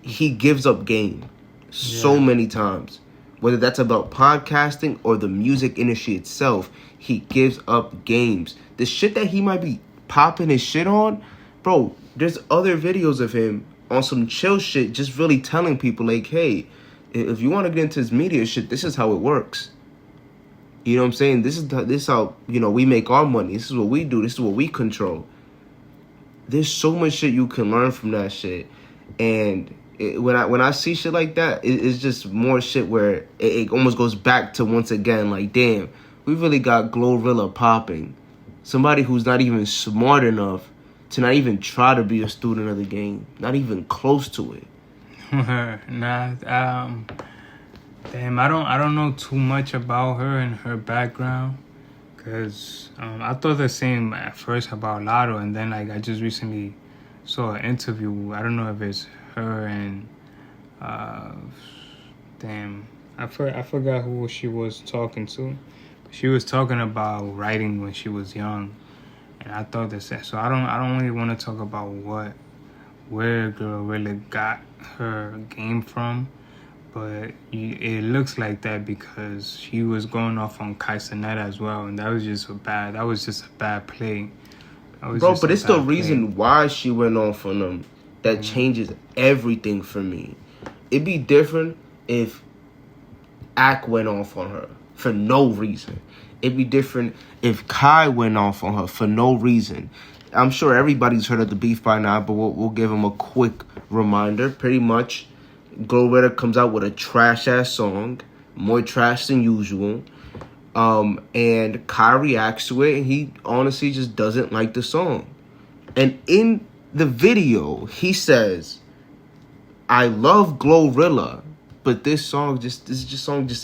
he gives up game so many times. Whether that's about podcasting or the music industry itself, he gives up games. The shit that he might be popping his shit on, bro, there's other videos of him on some chill shit, just really telling people, like, hey, if you want to get into this media shit, this is how it works. You know what I'm saying? This is how, we make our money. This is what we do. This is what we control. There's so much shit you can learn from that shit. And when I see shit like that, it's just more shit where it almost goes back to, once again, like, damn, we really got glorilla popping. Somebody who's not even smart enough to not even try to be a student of the game. Not even close to it. Damn, I don't know too much about her and her background, cause I thought the same at first about Lotto, and then, like, I just recently saw an interview. I don't know if it's her and I forgot who she was talking to. She was talking about writing when she was young, and I thought the same. So I don't really want to talk about where glorilla got her game from. But it looks like that because she was going off on Kaisenet as well, and that was just a bad play. Bro, but it's the reason why she went off on them that changes everything for me. It'd be different if Ak went off on her for no reason. It'd be different if Kai went off on her for no reason. I'm sure everybody's heard of the beef by now, but we'll give them a quick reminder. Pretty much, glorilla comes out with a trash-ass song, more trash than usual, and Kai reacts to it, and he honestly just doesn't like the song. And in the video, he says, I love glorilla, but this song just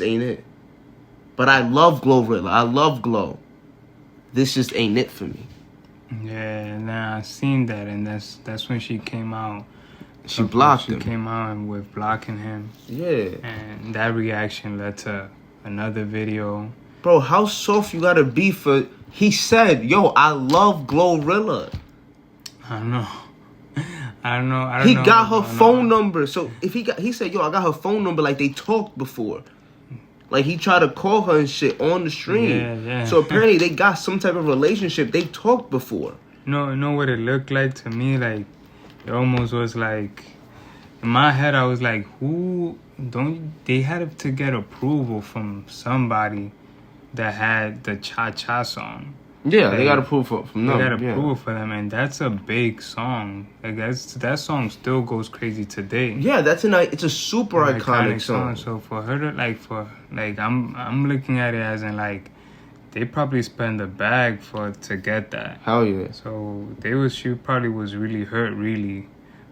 ain't it. But I love glorilla. I love Glow. This just ain't it for me. Yeah, nah, I seen that, and that's when she came out. She blocked him. She came out with blocking him. Yeah. And that reaction led to another video. Bro, how soft you gotta be for... He said, yo, I love glorilla. I don't know. He got her phone number. So if he said, yo, I got her phone number, like they talked before. Like he tried to call her and shit on the stream. Yeah. So apparently they got some type of relationship. They talked before. No, you know what it looked like to me? Like, it almost was like, in my head, I was like, they had to get approval from somebody that had the Cha-Cha song. Yeah, they got approval from them. They got approval for them, and that's a big song. Like, that song still goes crazy today. Yeah, it's a super iconic song. So for her to, I'm looking at it as in, like, they probably spent a bag to get that. Hell yeah. So she probably was really hurt,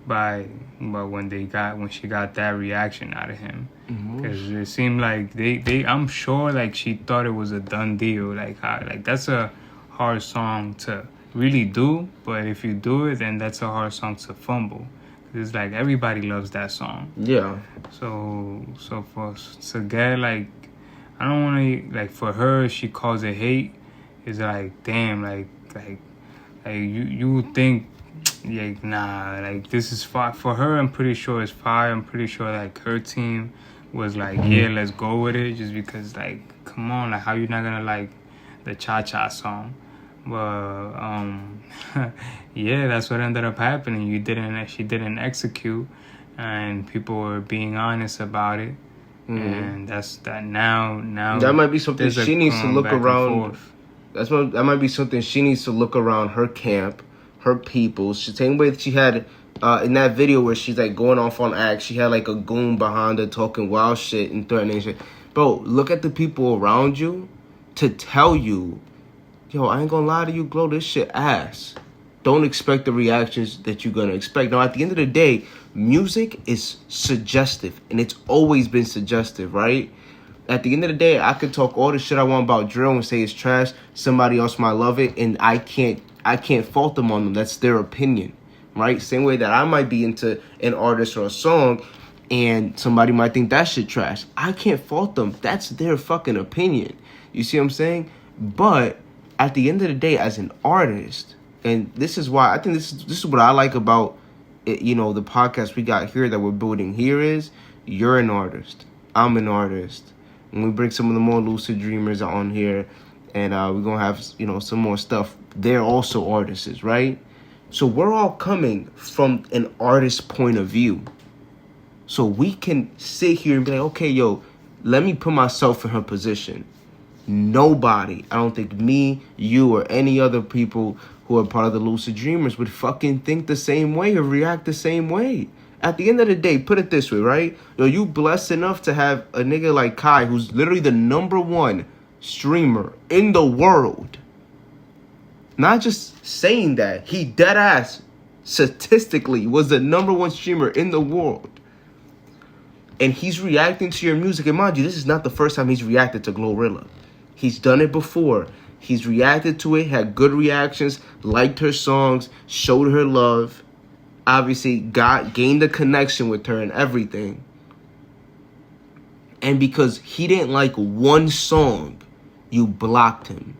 by when she got that reaction out of him, because it seemed like I'm sure, like, she thought it was a done deal. Like that's a hard song to really do, but if you do it, then that's a hard song to fumble. it's like everybody loves that song. Yeah. So to get like, I don't want to like, for her, she calls it hate. It's like, damn, like you would think, like, nah, like this is fire for her. I'm pretty sure it's fire. I'm pretty sure like her team was like, yeah, let's go with it, just because, like, come on, like, how you not gonna like the cha-cha song? But yeah, that's what ended up happening. She didn't execute, and people were being honest about it. And that's that. Now that might be something she needs to look around. That might be something she needs to look around her camp, her people. Same way that she had in that video where she's like going off on acts. She had like a goon behind her talking wild shit and threatening shit. Bro, look at the people around you to tell you, yo, I ain't gonna lie to you, Glow, this shit ass. Don't expect the reactions that you're gonna expect. Now, at the end of the day, music is suggestive, and it's always been suggestive, right? At the end of the day, I could talk all the shit I want about drill and say it's trash. Somebody else might love it, and I can't fault them on them. That's their opinion, right? Same way that I might be into an artist or a song, and somebody might think that shit trash. I can't fault them. That's their fucking opinion. You see what I'm saying? But at the end of the day, as an artist, and this is why I think this is what I like about it, you know, the podcast we got here that we're building here is, you're an artist, I'm an artist, and we bring some of the more lucid dreamers on here, and we're gonna have, you know, some more stuff. They're also artists, right? So we're all coming from an artist's point of view, so we can sit here and be like, okay, yo, let me put myself in her position. Nobody, I don't think me, you, or any other people who are part of the Lucid Dreamers would fucking think the same way or react the same way. At the end of the day, put it this way, right? Yo, you blessed enough to have a nigga like Kai, who's literally the #1 streamer in the world. Not just saying that, he dead ass statistically was the #1 streamer in the world. And he's reacting to your music. And mind you, this is not the first time he's reacted to Glorilla. He's done it before. He's reacted to it, had good reactions, liked her songs, showed her love, obviously gained a connection with her and everything. And because he didn't like one song, you blocked him.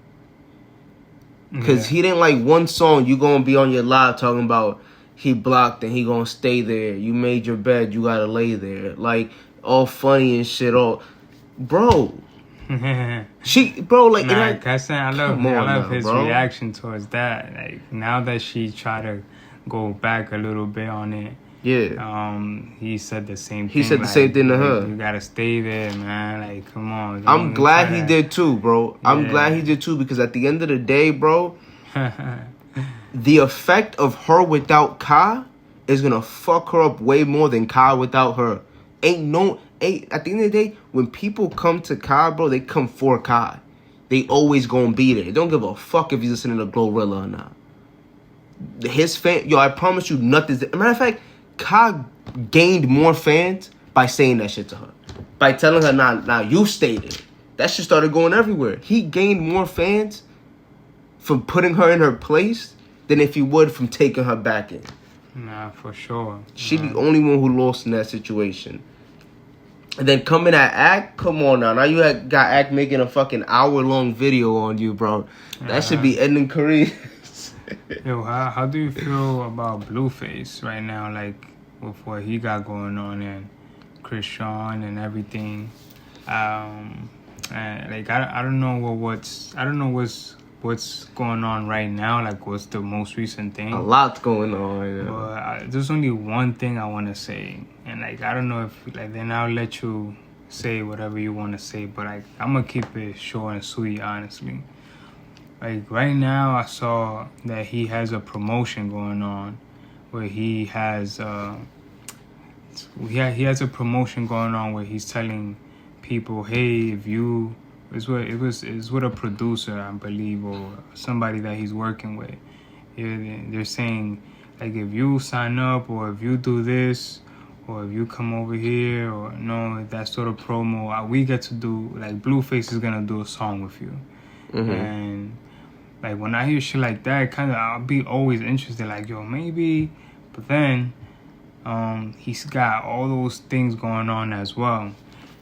Because he didn't like one song, you gonna be on your live talking about he blocked and he gonna stay there. You made your bed, you gotta lay there. Like, all funny and shit. All, bro. Like, I love his reaction towards that. Like, now that she tried to go back a little bit on it, he said the same thing. He said the same thing to her. You gotta stay there, man. Like, come on. I'm glad he did too, bro. I'm glad he did too, because at the end of the day, bro, the effect of her without Kai is gonna fuck her up way more than Kai without her. At the end of the day, when people come to Kai, bro, they come for Kai. They always gonna be there. They don't give a fuck if he's listening to Glorilla or not. His fan, yo, I promise you, nothing's. Matter of fact, Kai gained more fans by saying that shit to her, by telling her, "Nah, you stay there." That shit started going everywhere. He gained more fans from putting her in her place than if he would from taking her back in. Nah, for sure. She the only one who lost in that situation. And then coming at Act, come on now. Now you got Act making a fucking hour-long video on you, bro. That should be ending careers. Yo, how do you feel about Blueface right now? Like, with what he got going on and Chris Sean and everything. And like, I don't know what's going on right now. Like, what's the most recent thing? A lot's going on right now. But there's only one thing I want to say. And, like, I don't know if, like, then I'll let you say whatever you want to say. But, like, I'm going to keep it short and sweet, honestly. Like, right now, I saw that he has a promotion going on where he has a promotion going on where he's telling people, hey, if you... It's with a producer, I believe, or somebody that he's working with. They're saying, like, if you sign up, or if you do this, or if you come over here, or that sort of promo, we get to do, like, Blueface is gonna do a song with you. Mm-hmm. And, like, when I hear shit like that, I'll be always interested, like, yo, maybe. But then he's got all those things going on as well.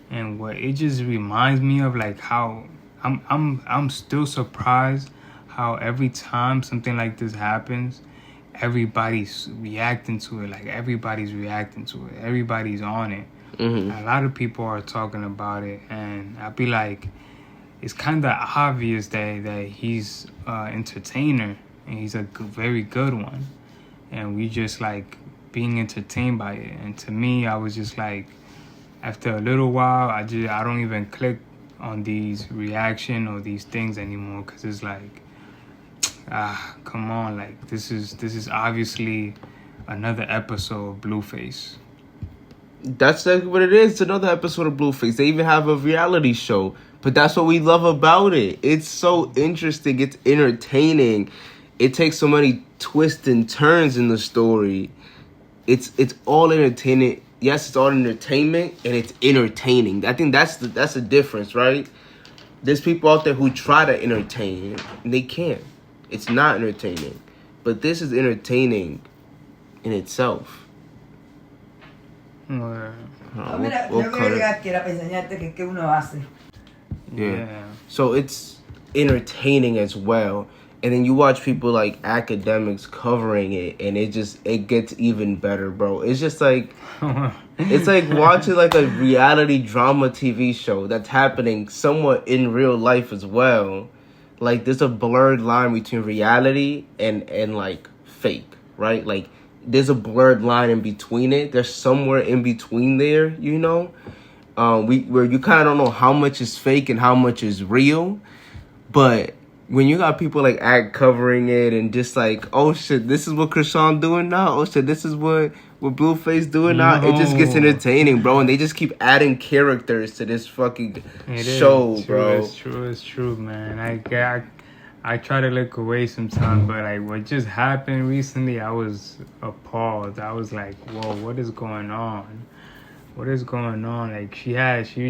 And what it just reminds me of, like, how I'm still surprised how every time something like this happens, everybody's reacting to it. Like, everybody's reacting to it. Everybody's on it. Mm-hmm. A lot of people are talking about it, and I'd be like, it's kind of obvious that he's an entertainer, and he's a very good one, and we just like being entertained by it. And to me, I was just like, after a little while, I don't even click on these reaction or these things anymore, because it's like, come on, like this is obviously another episode of Blueface. That's exactly what it is. It's another episode of Blueface. They even have a reality show. But that's what we love about it. It's so interesting. It's entertaining. It takes so many twists and turns in the story. It's all entertaining. Yes, it's all entertainment, and it's entertaining. I think that's the difference, right? There's people out there who try to entertain, and they can't. It's not entertaining. But this is entertaining in itself. Well, Mira, yo voy a llegar que era para enseñarte que uno hace. yeah. So it's entertaining as well. And then you watch people like academics covering it, and it gets even better, bro. It's just like, it's like watching like a reality drama TV show that's happening somewhat in real life as well. Like, there's a blurred line between reality and like fake, right? Like, there's a blurred line in between it. There's somewhere in between there, you know? Where you kind of don't know how much is fake and how much is real. But when you got people like covering it and just like, oh shit, this is what Krishan doing now. Oh shit, this is what Blueface doing now. It just gets entertaining, bro. And they just keep adding characters to this fucking show, bro. It's true, man. I try to look away sometimes, but like what just happened recently, I was appalled. I was like, whoa, what is going on? What is going on? Like, she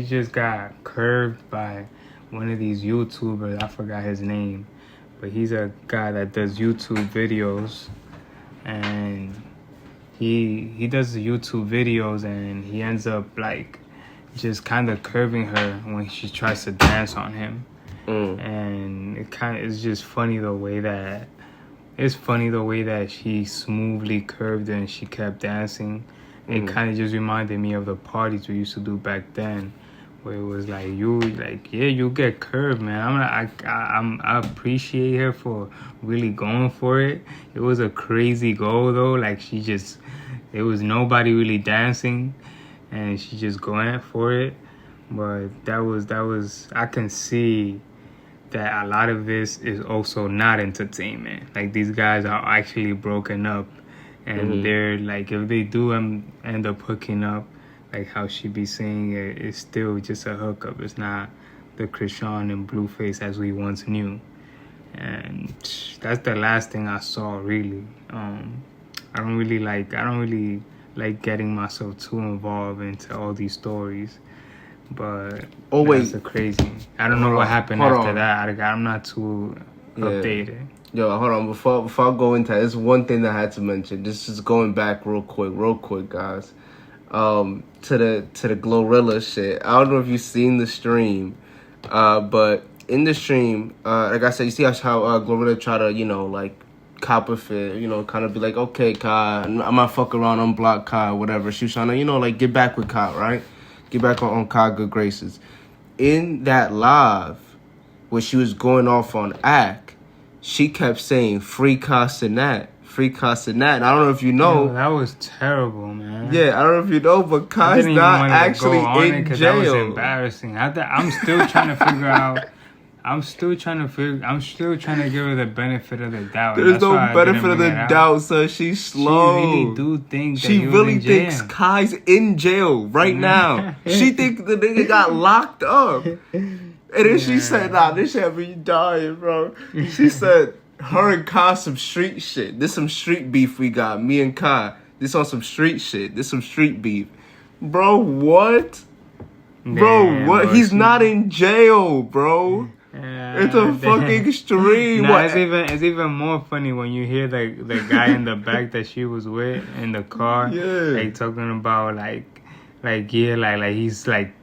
just got curved by one of these YouTubers. I forgot his name, but he's a guy that does YouTube videos, and he does the YouTube videos, and he ends up like just kind of curving her when she tries to dance on him. And it's just funny the way that she smoothly curved and she kept dancing. It kind of just reminded me of the parties we used to do back then, where it was like, you get curved, man. I appreciate her for really going for it. It was a crazy goal though. Like, there was nobody really dancing, and she just going for it. But that was I can see that a lot of this is also not entertainment. Like, these guys are actually broken up, and they're like, if they do end up hooking up, like how she be saying, it's still just a hookup. It's not the Krishan and Blueface as we once knew. And that's the last thing I saw, really. I don't really like getting myself too involved into all these stories. But that's crazy. I don't know what happened after that. I'm not too updated. Yo, hold on. Before I go into that, there's one thing that I had to mention. This is going back real quick, guys. To the glorilla shit. I don't know if you've seen the stream, but in the stream, like I said, you see how glorilla try to, like, cop a fit, kind of be like, okay, Kai, I'm not fuck around, unblock Kai, whatever. She was trying to, like, get back with Kai, right? Get back on Kai good graces. In that live, where she was going off on Ack, she kept saying, free Kai Sinat. And I don't know if you know. Yo, that was terrible, man. Yeah, I don't know if you know, but Kai's not actually in jail. That was embarrassing. I'm still trying to figure out. I'm still trying to give her the benefit of the doubt. There's no benefit of the doubt, son. She's slow. She really do think that she really thinks Kai's in jail right now. She think the nigga got locked up. And then she said, nah, this shit have me dying, bro. She said, her and Kai some street shit. This some street beef we got. Me and Kai. This on some street shit. This some street beef. Bro, what? Bro, what? He's not in jail, bro. It's a fucking stream. Nah, it's even more funny when you hear the guy in the back that she was with in the car, like talking about like he's like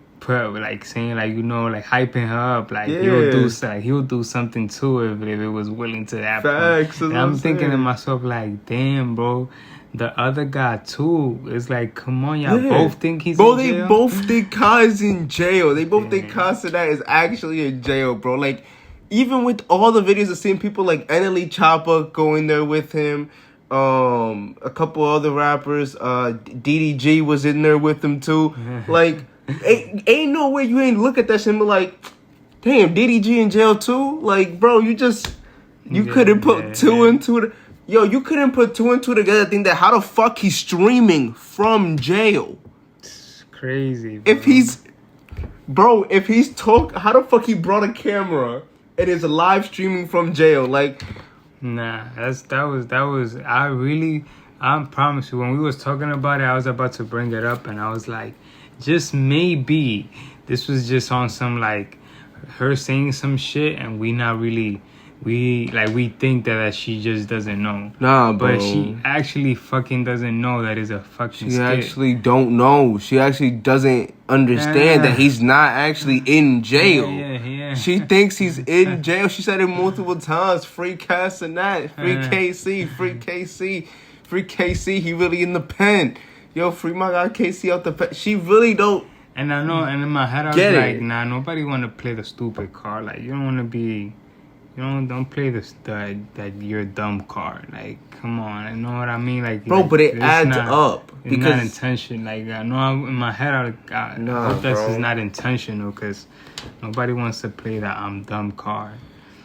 saying like like hyping her up, like he'll do something too if it was willing to that Facts, point. And I'm thinking to myself like, damn, bro. The other guy too is like, come on, y'all both think he's in jail? They both think Kai's in jail. They both think Kai Cenat is actually in jail, bro. Like, even with all the videos of seeing people like Annalie Choppa going there with him, a couple other rappers, DDG was in there with him too. Like, ain't no way you ain't look at that shit and be like, damn, DDG in jail too? Like, bro, you couldn't put two and two. You couldn't put two and two together. Think that how the fuck he's streaming from jail? It's crazy, bro. If he's how the fuck he brought a camera and is live streaming from jail? Like, nah, that was. I promise you, when we was talking about it, I was about to bring it up, and I was like, just maybe this was just on some like her saying some shit, and we not really. We think that she just doesn't know. Nah, bro. But she actually fucking doesn't know that it's a fucking skit. She actually don't know. She actually doesn't understand that he's not actually in jail. Yeah. She thinks he's in jail. She said it multiple times. Free Kai Cenat. Free KC. Free KC. Free KC. He really in the pen. Yo, free my guy KC out the pen. She really don't. And I know, and in my head I was like, nah, nobody want to play the stupid card. Like, you don't want to be... Don't play this that you're a dumb card. Like, come on, you know what I mean? Like, bro, but it adds up because it's not intention. Like, I know in my head, I hope this is not intentional because nobody wants to play that I'm dumb card.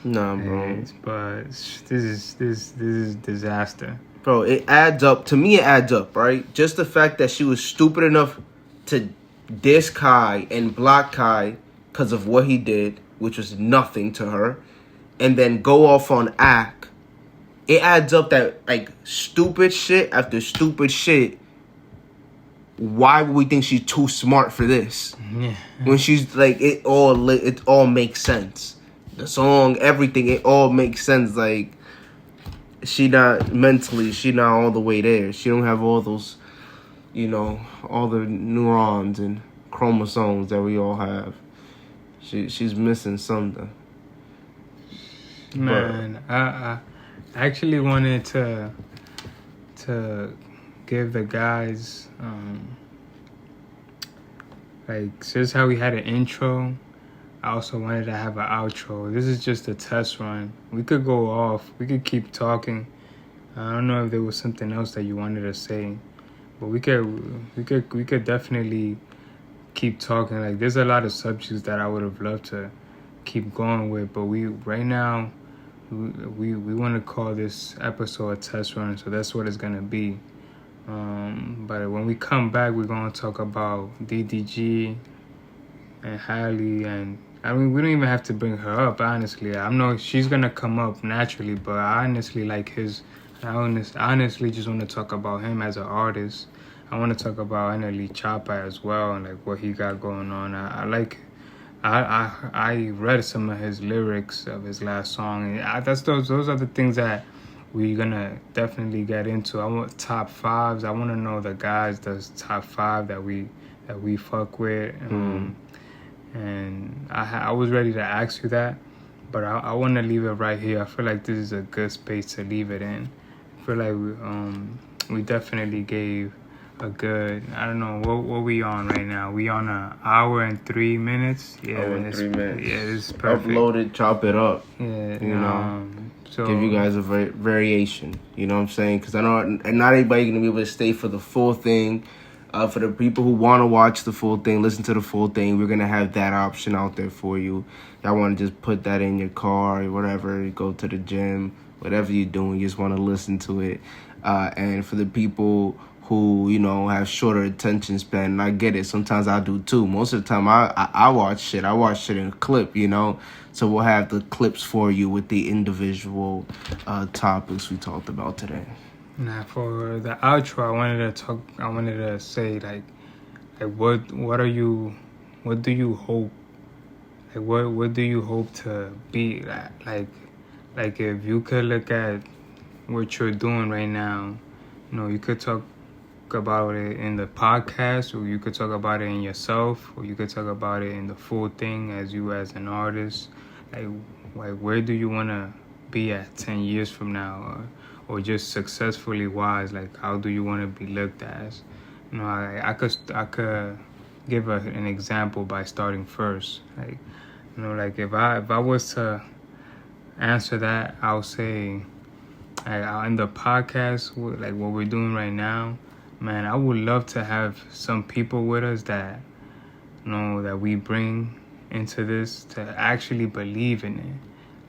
Nah, bro. But this is disaster. Bro, it adds up. To me, it adds up, right? Just the fact that she was stupid enough to diss Kai and block Kai because of what he did, which was nothing to her. And then go off on act. It adds up that like stupid shit after stupid shit. Why would we think she's too smart for this? Yeah. When she's like it all makes sense. The song, everything, it all makes sense. Like she not all the way there. She don't have all those, all the neurons and chromosomes that we all have. She's missing something. Man, I actually wanted to give the guys just how we had an intro. I also wanted to have an outro. This is just a test run. We could go off. We could keep talking. I don't know if there was something else that you wanted to say, but we could definitely keep talking. Like, there's a lot of subjects that I would have loved to keep going with, but right now. We want to call this episode a test run, so that's what it's going to be. But when we come back, we're going to talk about DDG and Hailey. And I mean, we don't even have to bring her up, honestly. I know she's going to come up naturally, but I honestly like I honestly just want to talk about him as an artist. I want to talk about Annalie Choppa as well and like what he got going on. I read some of his lyrics of his last song, and those are the things that we're gonna definitely get into. I want top fives. I want to know the guys that's top five that we fuck with. And I was ready to ask you that, but I want to leave it right here. I feel like this is a good space to leave it in. I feel like we definitely gave a good, I don't know, what we on right now? We on an hour and 3 minutes? Yeah, hour and 3 minutes. Yeah, this is perfect. Upload it, chop it up. Yeah, so give you guys a variation. You know what I'm saying? Because I know and not everybody going to be able to stay for the full thing. For the people who want to watch the full thing, listen to the full thing, we're going to have that option out there for you. Y'all want to just put that in your car or whatever, go to the gym, whatever you're doing, you just want to listen to it. And for the people who, have shorter attention span, and I get it. Sometimes I do too. Most of the time I watch shit. I watch shit in a clip, So we'll have the clips for you with the individual topics we talked about today. Now for the outro, I wanted to say like what do you hope what do you hope to be? Like if you could look at what you're doing right now, you could talk about it in the podcast, or you could talk about it in yourself, or you could talk about it in the full thing as you as an artist. Like where do you want to be at 10 years from now, or just successfully wise? Like how do you want to be looked at? I could give an example by starting first. Like if I was to answer that, I'll say, in the podcast, like what we're doing right now, man, I would love to have some people with us that that we bring into this to actually believe in it.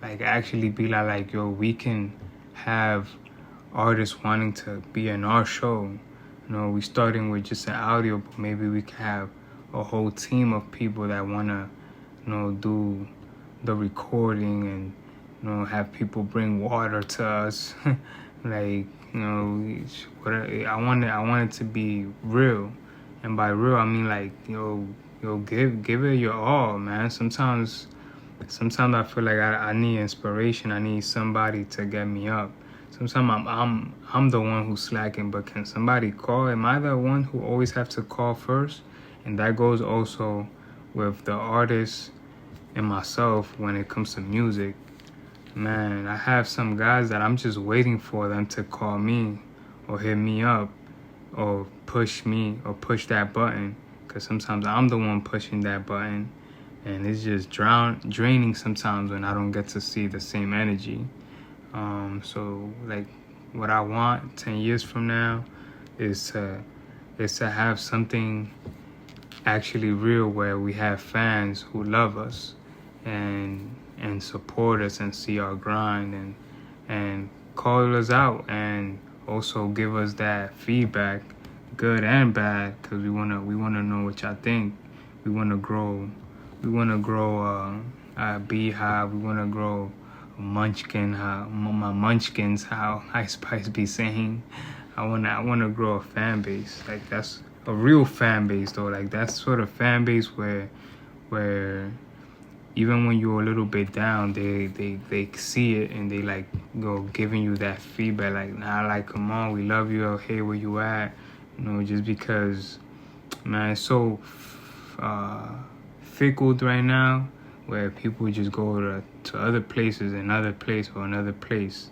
Like actually be like, yo, we can have artists wanting to be in our show. We starting with just an audio, but maybe we can have a whole team of people that wanna do the recording, and have people bring water to us. Like, I want it to be real, and by real I mean like, give it your all, man. Sometimes I feel like I need inspiration. I need somebody to get me up. Sometimes I'm the one who's slacking, but can somebody call? Am I the one who always have to call first? And that goes also with the artist and myself when it comes to music. Man, I have some guys that I'm just waiting for them to call me or hit me up or push me or push that button, because sometimes I'm the one pushing that button, and it's just draining sometimes when I don't get to see the same energy. So like what I want 10 years from now is to have something actually real, where we have fans who love us and support us and see our grind and call us out, and also give us that feedback, good and bad, because we wanna know what y'all think. We wanna grow a beehive. We wanna grow a munchkin. How my munchkins, how Ice Spice be saying. I wanna grow a fan base. Like that's a real fan base though. Like that's sort of fan base where even when you're a little bit down, they see it and they like go giving you that feedback. Like, nah, like, come on, we love you. Hey, where you at? Just because, man, it's so fickle right now, where people just go to other places, another place, or another place.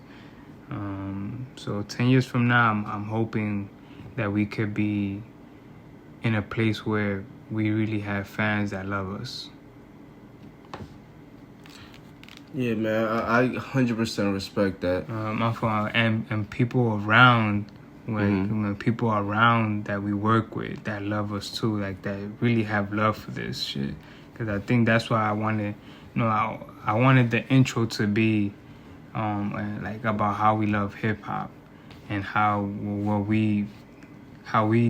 So 10 years from now, I'm hoping that we could be in a place where we really have fans that love us. Yeah, man, I 100% respect that. My fault. And people around, when people around that we work with that love us too, like that really have love for this shit. Because I think that's why I wanted, I wanted the intro to be like about how we love hip hop and how we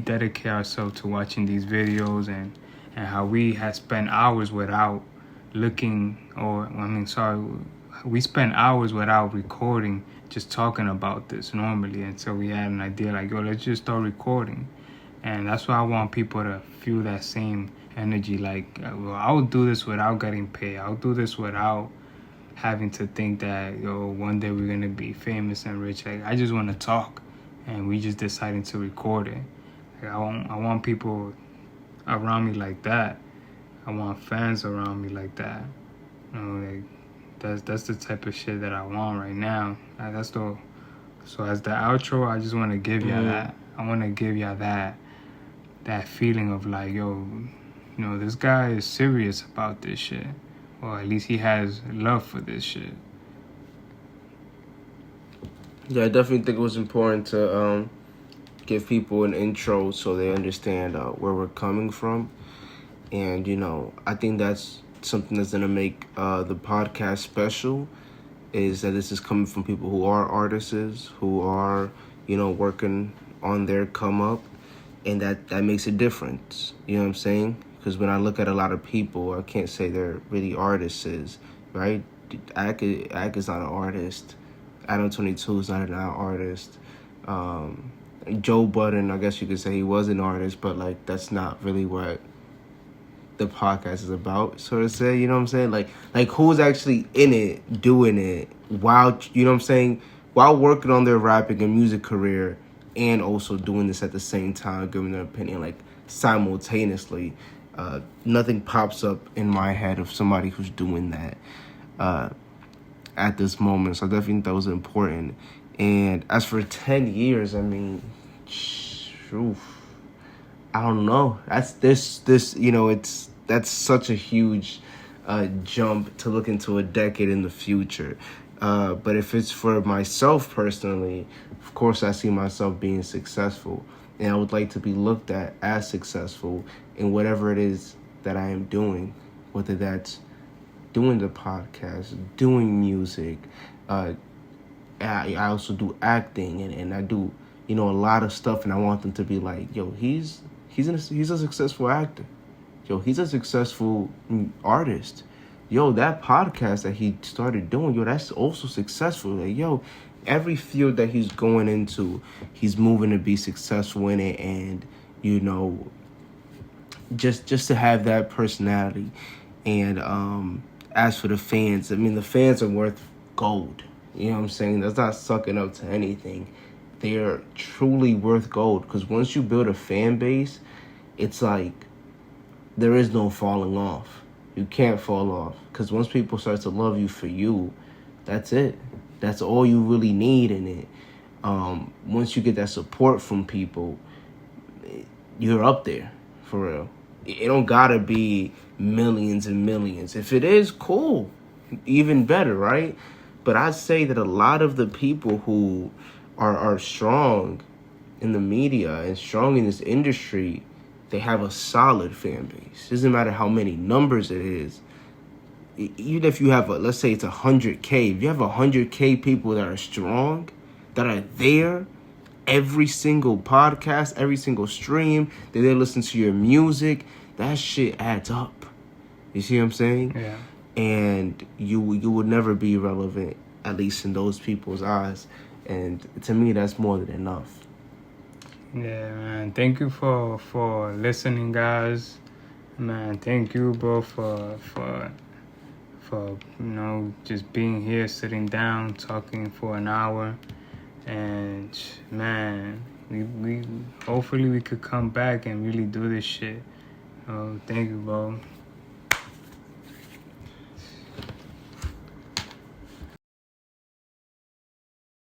dedicate ourselves to watching these videos, and how we had spent hours without looking, we spent hours without recording, just talking about this normally until we had an idea like, yo, let's just start recording. And that's why I want people to feel that same energy. Like, well, I'll do this without getting paid. I'll do this without having to think that, one day we're gonna be famous and rich. Like, I just want to talk, and we just decided to record it. Like, I want people around me like that. I want fans around me like that. Like that's the type of shit that I want right now. So as the outro, I just want to give y'all that. I want to give y'all that feeling of like, yo, this guy is serious about this shit, or at least he has love for this shit. Yeah, I definitely think it was important to give people an intro so they understand where we're coming from. And, I think that's something that's going to make the podcast special, is that this is coming from people who are artists, who are, working on their come up, and that makes a difference. You know what I'm saying? Because when I look at a lot of people, I can't say they're really artists, right? Ak is not an artist. Adam 22 is not an artist. Joe Budden, I guess you could say he was an artist, but, like, that's not really what the podcast is about, so to say. You know what I'm saying? Like who's actually in it, doing it while, you know what I'm saying, while working on their rapping and music career, and also doing this at the same time, giving their opinion, like simultaneously. Nothing pops up in my head of somebody who's doing that at this moment. So I definitely think that was important. And as for 10 years, I mean, I don't know. That's this you know, that's such a huge jump to look into a decade in the future. But if it's for myself personally, of course I see myself being successful, and I would like to be looked at as successful in whatever it is that I am doing, whether that's doing the podcast, doing music. I also do acting, and I do, you know, a lot of stuff, and I want them to be like, yo, he's a successful actor. Yo, he's a successful artist. Yo, that podcast that he started doing, yo, that's also successful. Like, yo, every field that he's going into, he's moving to be successful in it, and, you know, just to have that personality. And as for the fans, I mean, the fans are worth gold. You know what I'm saying? That's not sucking up to anything. They're truly worth gold, because once you build a fan base, it's like there is no falling off. You can't fall off, because once people start to love you for you, that's it. That's all you really need in it. Once you get that support from people, you're up there, for real. It don't gotta be millions and millions. If it is, cool. Even better, right? But I'd say that a lot of the people who are strong in the media and strong in this industry, they have a solid fan base. Doesn't matter how many numbers it is. Even if you have, let's say it's 100K. If you have 100K people that are strong, that are there, every single podcast, every single stream, that they listen to your music, that shit adds up. You see what I'm saying? Yeah. And you would never be relevant, at least in those people's eyes. And to me, that's more than enough. Yeah, man. Thank you for listening, guys. Man, thank you, bro, for you know, just being here, sitting down, talking for an hour. And man, we hopefully we could come back and really do this shit. Oh, thank you, bro.